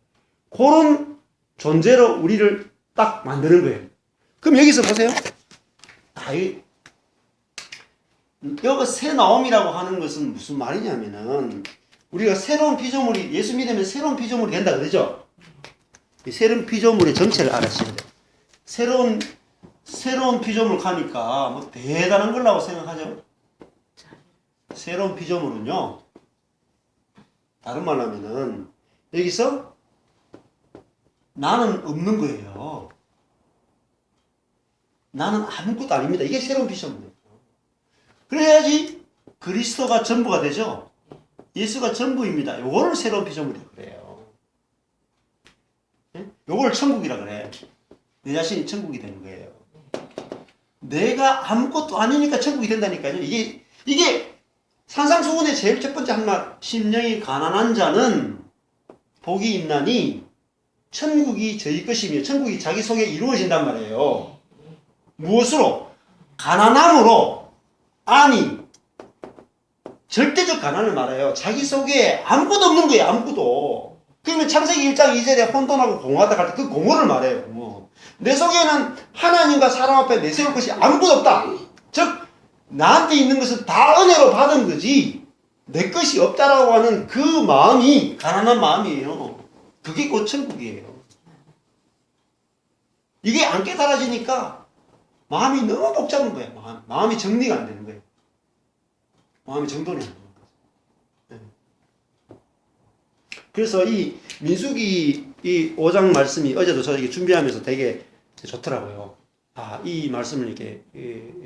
그런 존재로 우리를 딱 만드는 거예요. 그럼 여기서 보세요. 여기 새 나옴이라고 하는 것은 무슨 말이냐면은 우리가 새로운 피조물이 예수 믿으면 새로운 피조물이 된다 그러죠. 이 새로운 피조물의 정체를 알아셔야 돼요. 새로운 피조물 가니까 뭐 대단한 걸라고 생각하죠. 새로운 피조물은요. 다른 말로 하면은 여기서 나는 없는 거예요. 나는 아무것도 아닙니다. 이게 새로운 피조물이에요. 그래야지 그리스도가 전부가 되죠. 예수가 전부입니다. 요거를 새로운 피조물이라고 그래요. 요걸 천국이라 그래. 내 자신이 천국이 되는 거예요. 내가 아무것도 아니니까 천국이 된다니까요. 이게 산상수훈의 제일 첫 번째 한 말, 심령이 가난한 자는 복이 있나니 천국이 저희 것이며 천국이 자기 속에 이루어진단 말이에요. 무엇으로? 가난함으로. 아니 절대적 가난을 말해요. 자기 속에 아무것도 없는 거예요. 아무것도. 그러면 창세기 1장 2절에 혼돈하고 공허하다 할 때 그 공허를 말해요. 공허. 내 속에는 하나님과 사람 앞에 내세울 것이 아무것도 없다. 즉 나한테 있는 것은 다 은혜로 받은 거지 내 것이 없다라고 하는 그 마음이 가난한 마음이에요. 그게 곧 천국이에요. 이게 안 깨달아지니까 마음이 너무 복잡한 거예요. 마음이 정리가 안 되는 거예요. 마음이 정돈이 안 되는 거예요. 그래서 이 민수기 이 5장 말씀이 어제도 저 이게 준비하면서 되게 좋더라고요. 이 말씀을 이렇게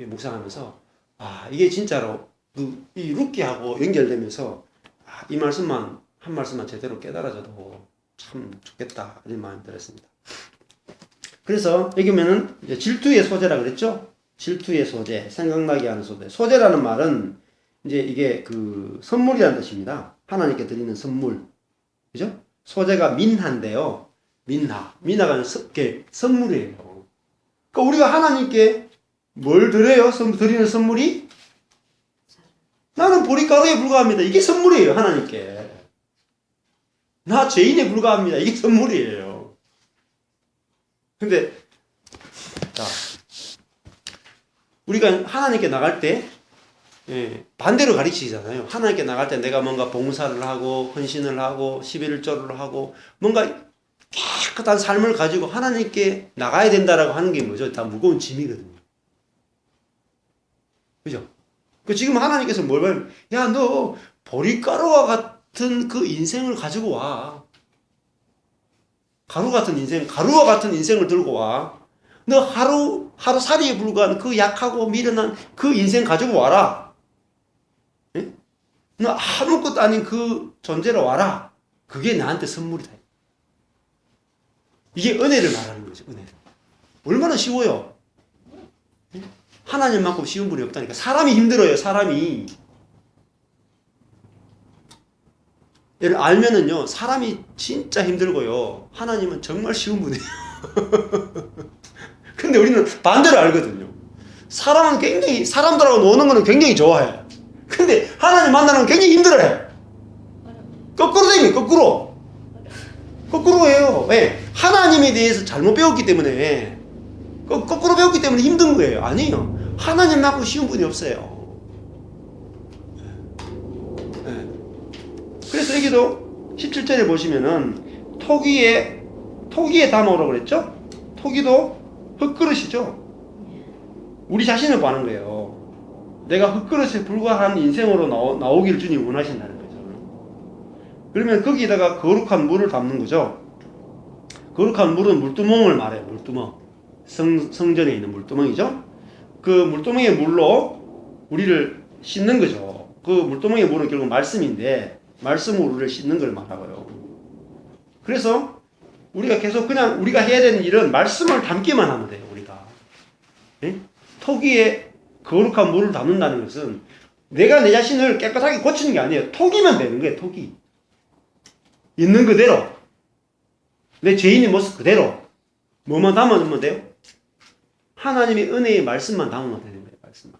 묵상하면서 이게 진짜로 이 룻기하고 연결되면서 이 말씀만 한 말씀만 제대로 깨달아져도 참 좋겠다 이런 마음이 들었습니다. 그래서 여기 보면은 이제 질투의 소재라 그랬죠? 질투의 소재, 생각나게 하는 소재. 소재라는 말은 이제 이게 그 선물이라는 뜻입니다. 하나님께 드리는 선물. 그죠? 소재가 민하인데요. 민하가 선물이에요. 그러니까 우리가 하나님께 뭘 드려요? 드리는 선물이? 나는 보리가루에 불과합니다. 이게 선물이에요. 하나님께. 나 죄인에 불과합니다. 이게 선물이에요. 근데 자 우리가 하나님께 나갈 때 반대로 가르치잖아요. 하나님께 나갈 때 내가 뭔가 봉사를 하고 헌신을 하고 11조를 하고 뭔가 깨끗한 삶을 가지고 하나님께 나가야 된다라고 하는 게 뭐죠? 다 무거운 짐이거든요. 그죠? 지금 하나님께서 뭘 말하면 야, 너 보리가루와 같은 그 인생을 가지고 와. 가루와 같은 인생을 들고 와. 너 하루살이에 불과한 그 약하고 미련한 그 인생 가지고 와라. 예? 너 아무것도 아닌 그 존재로 와라. 그게 나한테 선물이다. 이게 은혜를 말하는 거죠. 은혜. 얼마나 쉬워요. 예? 하나님만큼 쉬운 분이 없다니까. 사람이 힘들어요. 사람이. 얘를 알면은요, 사람이 진짜 힘들고요. 하나님은 정말 쉬운 분이에요. 근데 우리는 반대로 알거든요. 사람들하고 노는 거는 굉장히 좋아해. 근데 하나님 만나는 건 굉장히 힘들어해. 거꾸로 됩니다, 거꾸로. 거꾸로예요. 왜? 하나님에 대해서 잘못 배웠기 때문에, 거꾸로 배웠기 때문에 힘든 거예요. 아니에요. 하나님만큼 쉬운 분이 없어요. 그래서 여기도 17절에 보시면은 토기에 담아오라고 그랬죠? 토기도 흙그릇이죠. 우리 자신을 보는 거예요. 내가 흙그릇에 불과한 인생으로 나오기를 주님 원하신다는 거죠. 그러면 거기에다가 거룩한 물을 담는 거죠. 거룩한 물은 물두멍을 말해요. 물두멍. 성전에 있는 물두멍이죠. 그 물두멍의 물로 우리를 씻는 거죠. 그 물두멍의 물은 결국 말씀인데 말씀으로 우리를 씻는 걸 말하고요. 그래서 우리가 계속 그냥 우리가 해야 되는 일은 말씀을 담기만 하면 돼요. 우리가. 예? 토기에 거룩한 물을 담는다는 것은 내가 내 자신을 깨끗하게 고치는 게 아니에요. 토기면 되는 거예요. 토기. 있는 그대로. 내 죄인의 모습 그대로. 뭐만 담아놓으면 돼요? 하나님의 은혜의 말씀만 담으면 되는 거예요. 말씀만.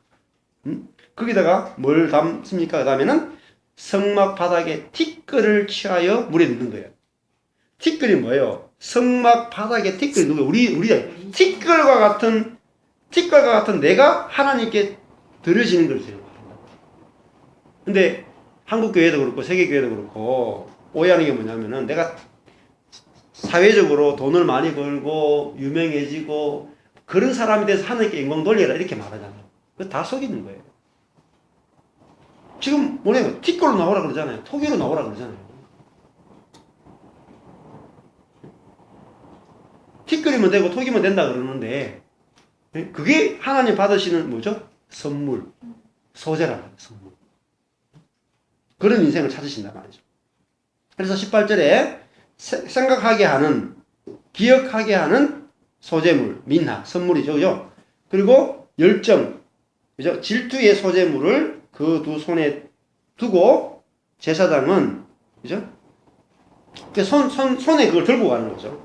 거기다가 뭘 담습니까? 그 다음에는 성막 바닥에 티끌을 취하여 물에 넣는 거예요. 티끌이 뭐예요? 성막 바닥에 티끌이 누구? 우리 티끌과 같은 내가 하나님께 드려지는 걸 제가 말합니다. 근데 한국 교회도 그렇고 세계 교회도 그렇고 오해하는 게 뭐냐면은 내가 사회적으로 돈을 많이 벌고 유명해지고 그런 사람에 대해서 하나님께 영광 돌려라 이렇게 말하잖아요. 그거 다 속이는 거예요. 지금 뭐냐면 티끌로 나오라 그러잖아요. 토기로 나오라 그러잖아요. 티끌이면 되고 토기면 된다 그러는데 그게 하나님 받으시는 뭐죠? 선물, 소재라는 거예요. 선물. 그런 인생을 찾으신단 말이죠. 그래서 18절에 생각하게 하는, 기억하게 하는 소재물, 민하, 선물이죠. 그죠? 그리고 열정, 그죠? 질투의 소재물을 그 두 손에 두고 제사장은 그죠? 손에 그걸 들고 가는 거죠.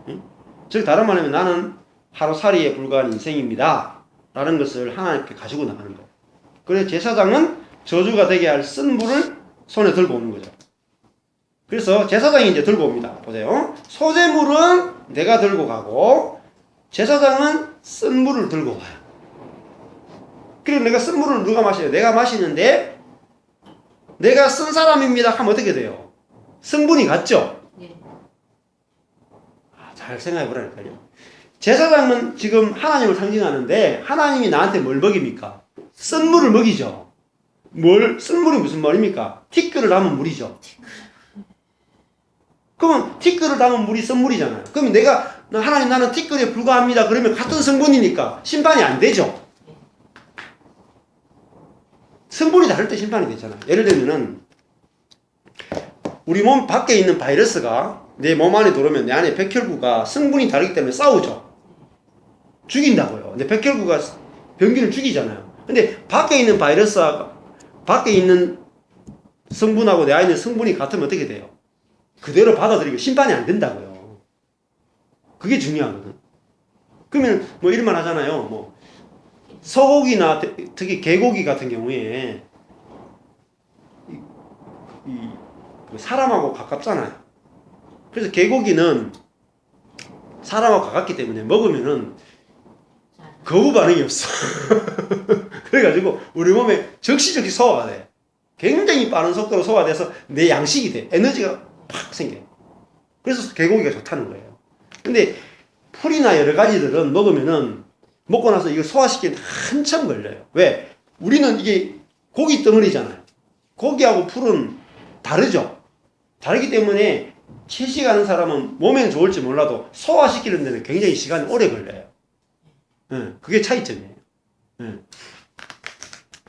응? 즉 다른 말하면 나는 하루살이에 불과한 인생입니다. 라는 것을 하나님께 가지고 나가는 거예요. 그래서 제사장은 저주가 되게 할 쓴 물을 손에 들고 오는 거죠. 그래서 제사장이 이제 들고 옵니다. 보세요. 소재물은 내가 들고 가고 제사장은 쓴 물을 들고 와요. 그리고 내가 쓴 물을 누가 마셔요? 내가 마시는데 내가 쓴 사람입니다 하면 어떻게 돼요? 성분이 같죠?
예.
잘 생각해 보라니까요. 제사장은 지금 하나님을 상징하는데 하나님이 나한테 뭘 먹입니까? 쓴 물을 먹이죠. 쓴 물이 무슨 말입니까? 티끌을 담은 물이죠. 그러면 티끌을 담은 물이 쓴 물이잖아요. 그러면 하나님 나는 티끌에 불과합니다. 그러면 같은 성분이니까 심판이 안 되죠. 성분이 다를 때 심판이 되잖아요. 예를 들면은 우리 몸 밖에 있는 바이러스가 내 몸 안에 들어오면 내 안에 백혈구가 성분이 다르기 때문에 싸우죠. 죽인다고요. 근데 백혈구가 병균을 죽이잖아요. 근데 밖에 있는 바이러스가 밖에 있는 성분하고 내 안에 있는 성분이 같으면 어떻게 돼요? 그대로 받아들이고 심판이 안 된다고요. 그게 중요하거든. 그러면 뭐 이런 말 하잖아요. 뭐 소고기나 특히 개고기 같은 경우에 사람하고 가깝잖아요. 그래서 개고기는 사람하고 가깝기 때문에 먹으면은 거부 반응이 없어. 그래가지고 우리 몸에 적시적시 소화가 돼. 굉장히 빠른 속도로 소화돼서 내 양식이 돼. 에너지가 팍 생겨. 그래서 개고기가 좋다는 거예요. 근데 풀이나 여러 가지들은 먹으면은 먹고 나서 이거 소화시키는 한참 걸려요. 왜? 우리는 이게 고기 덩어리잖아요. 고기하고 풀은 다르죠. 다르기 때문에 채식하는 사람은 몸엔 좋을지 몰라도 소화시키는 데는 굉장히 시간이 오래 걸려요. 그게 차이점이에요.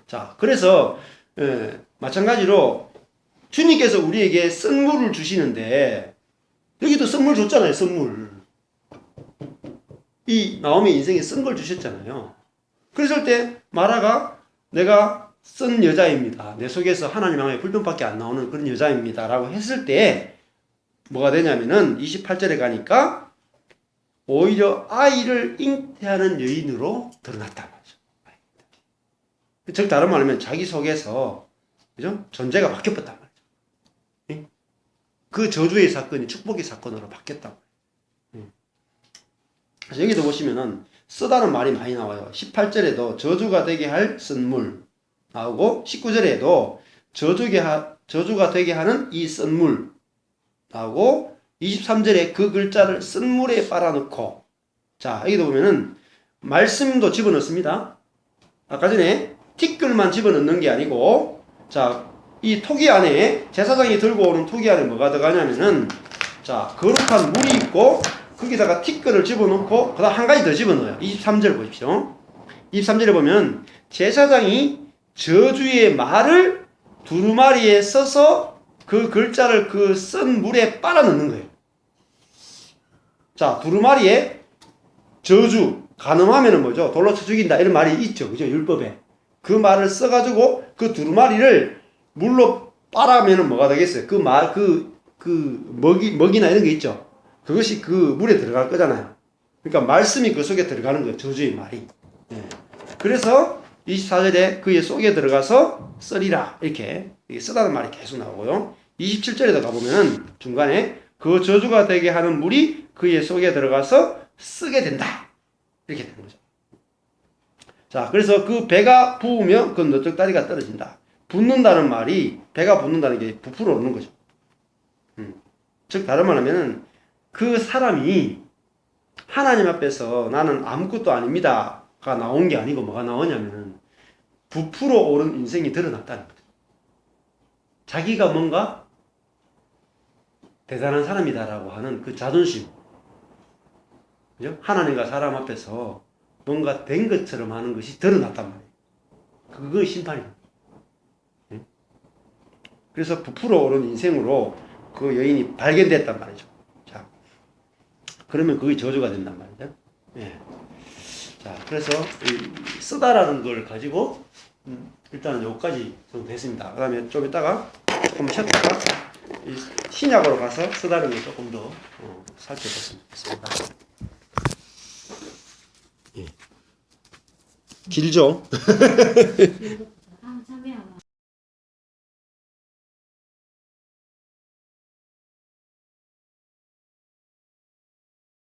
자, 그래서 마찬가지로 주님께서 우리에게 선물을 주시는데 여기도 선물 줬잖아요. 선물. 이 나오미의 인생에 쓴 걸 주셨잖아요. 그랬을 때 마라가 내가 쓴 여자입니다. 내 속에서 하나님 향해 불편밖에 안 나오는 그런 여자입니다. 라고 했을 때 뭐가 되냐면은 28절에 가니까 오히려 아이를 잉태하는 여인으로 드러났단 말이죠. 즉 다른 말로 하면 자기 속에서 그죠? 존재가 바뀌었단 말이죠. 그 저주의 사건이 축복의 사건으로 바뀌었단 말이에요. 그래서 여기도 보시면은 쓰다는 말이 많이 나와요. 18절에도 저주가 되게 할 쓴물 나오고 19절에도 저주가 되게 하는 이 쓴물 나오고 23절에 그 글자를 쓴물에 빨아넣고 자 여기도 보면은 말씀도 집어넣습니다. 아까 전에 티끌만 집어넣는 게 아니고 자 이 토기 안에 제사장이 들고 오는 토기 안에 뭐가 들어가냐면은 자 거룩한 물이 있고 거기다가 티끌을 집어넣고 그다음 한 가지 더 집어넣어요. 23절 보십시오. 23절에 보면 제사장이 저주의 말을 두루마리에 써서 그 글자를 그 쓴 물에 빨아넣는 거예요. 자 두루마리에 저주 간음하면은 뭐죠? 돌로 쳐 죽인다 이런 말이 있죠. 그죠? 율법에. 그 말을 써가지고 그 두루마리를 물로 빨아면은 뭐가 되겠어요? 먹이나 이런 게 있죠. 그것이 그 물에 들어갈 거잖아요. 그러니까 말씀이 그 속에 들어가는 거예요. 저주의 말이. 그래서 24절에 그의 속에 들어가서 쓰리라 이렇게 쓰다는 말이 계속 나오고요. 27절에도 가보면 중간에 그 저주가 되게 하는 물이 그의 속에 들어가서 쓰게 된다. 이렇게 되는 거죠. 자, 그래서 그 배가 부으면 그 너쪽다리가 떨어진다. 붓는다는 말이 배가 붓는다는 게 부풀어 오르는 거죠. 즉 다른 말 하면은 그 사람이 하나님 앞에서 나는 아무것도 아닙니다가 나온 게 아니고 뭐가 나오냐면은 부풀어 오른 인생이 드러났다는 거죠. 자기가 뭔가 대단한 사람이다라고 하는 그 자존심. 그죠? 하나님과 사람 앞에서 뭔가 된 것처럼 하는 것이 드러났단 말이에요. 그거 심판이에요. 그래서 부풀어 오른 인생으로 그 여인이 발견됐단 말이죠. 자, 그러면 그게 저주가 된단 말이죠. 예. 자, 그래서 쓰다라는 걸 가지고 일단은 여기까지 정도 됐습니다. 그 다음에 좀 이따가 조금 쉬었다가 신약으로 가서 쓰다는 걸 조금 더 살펴봤으면 좋겠습니다. 예. 길죠?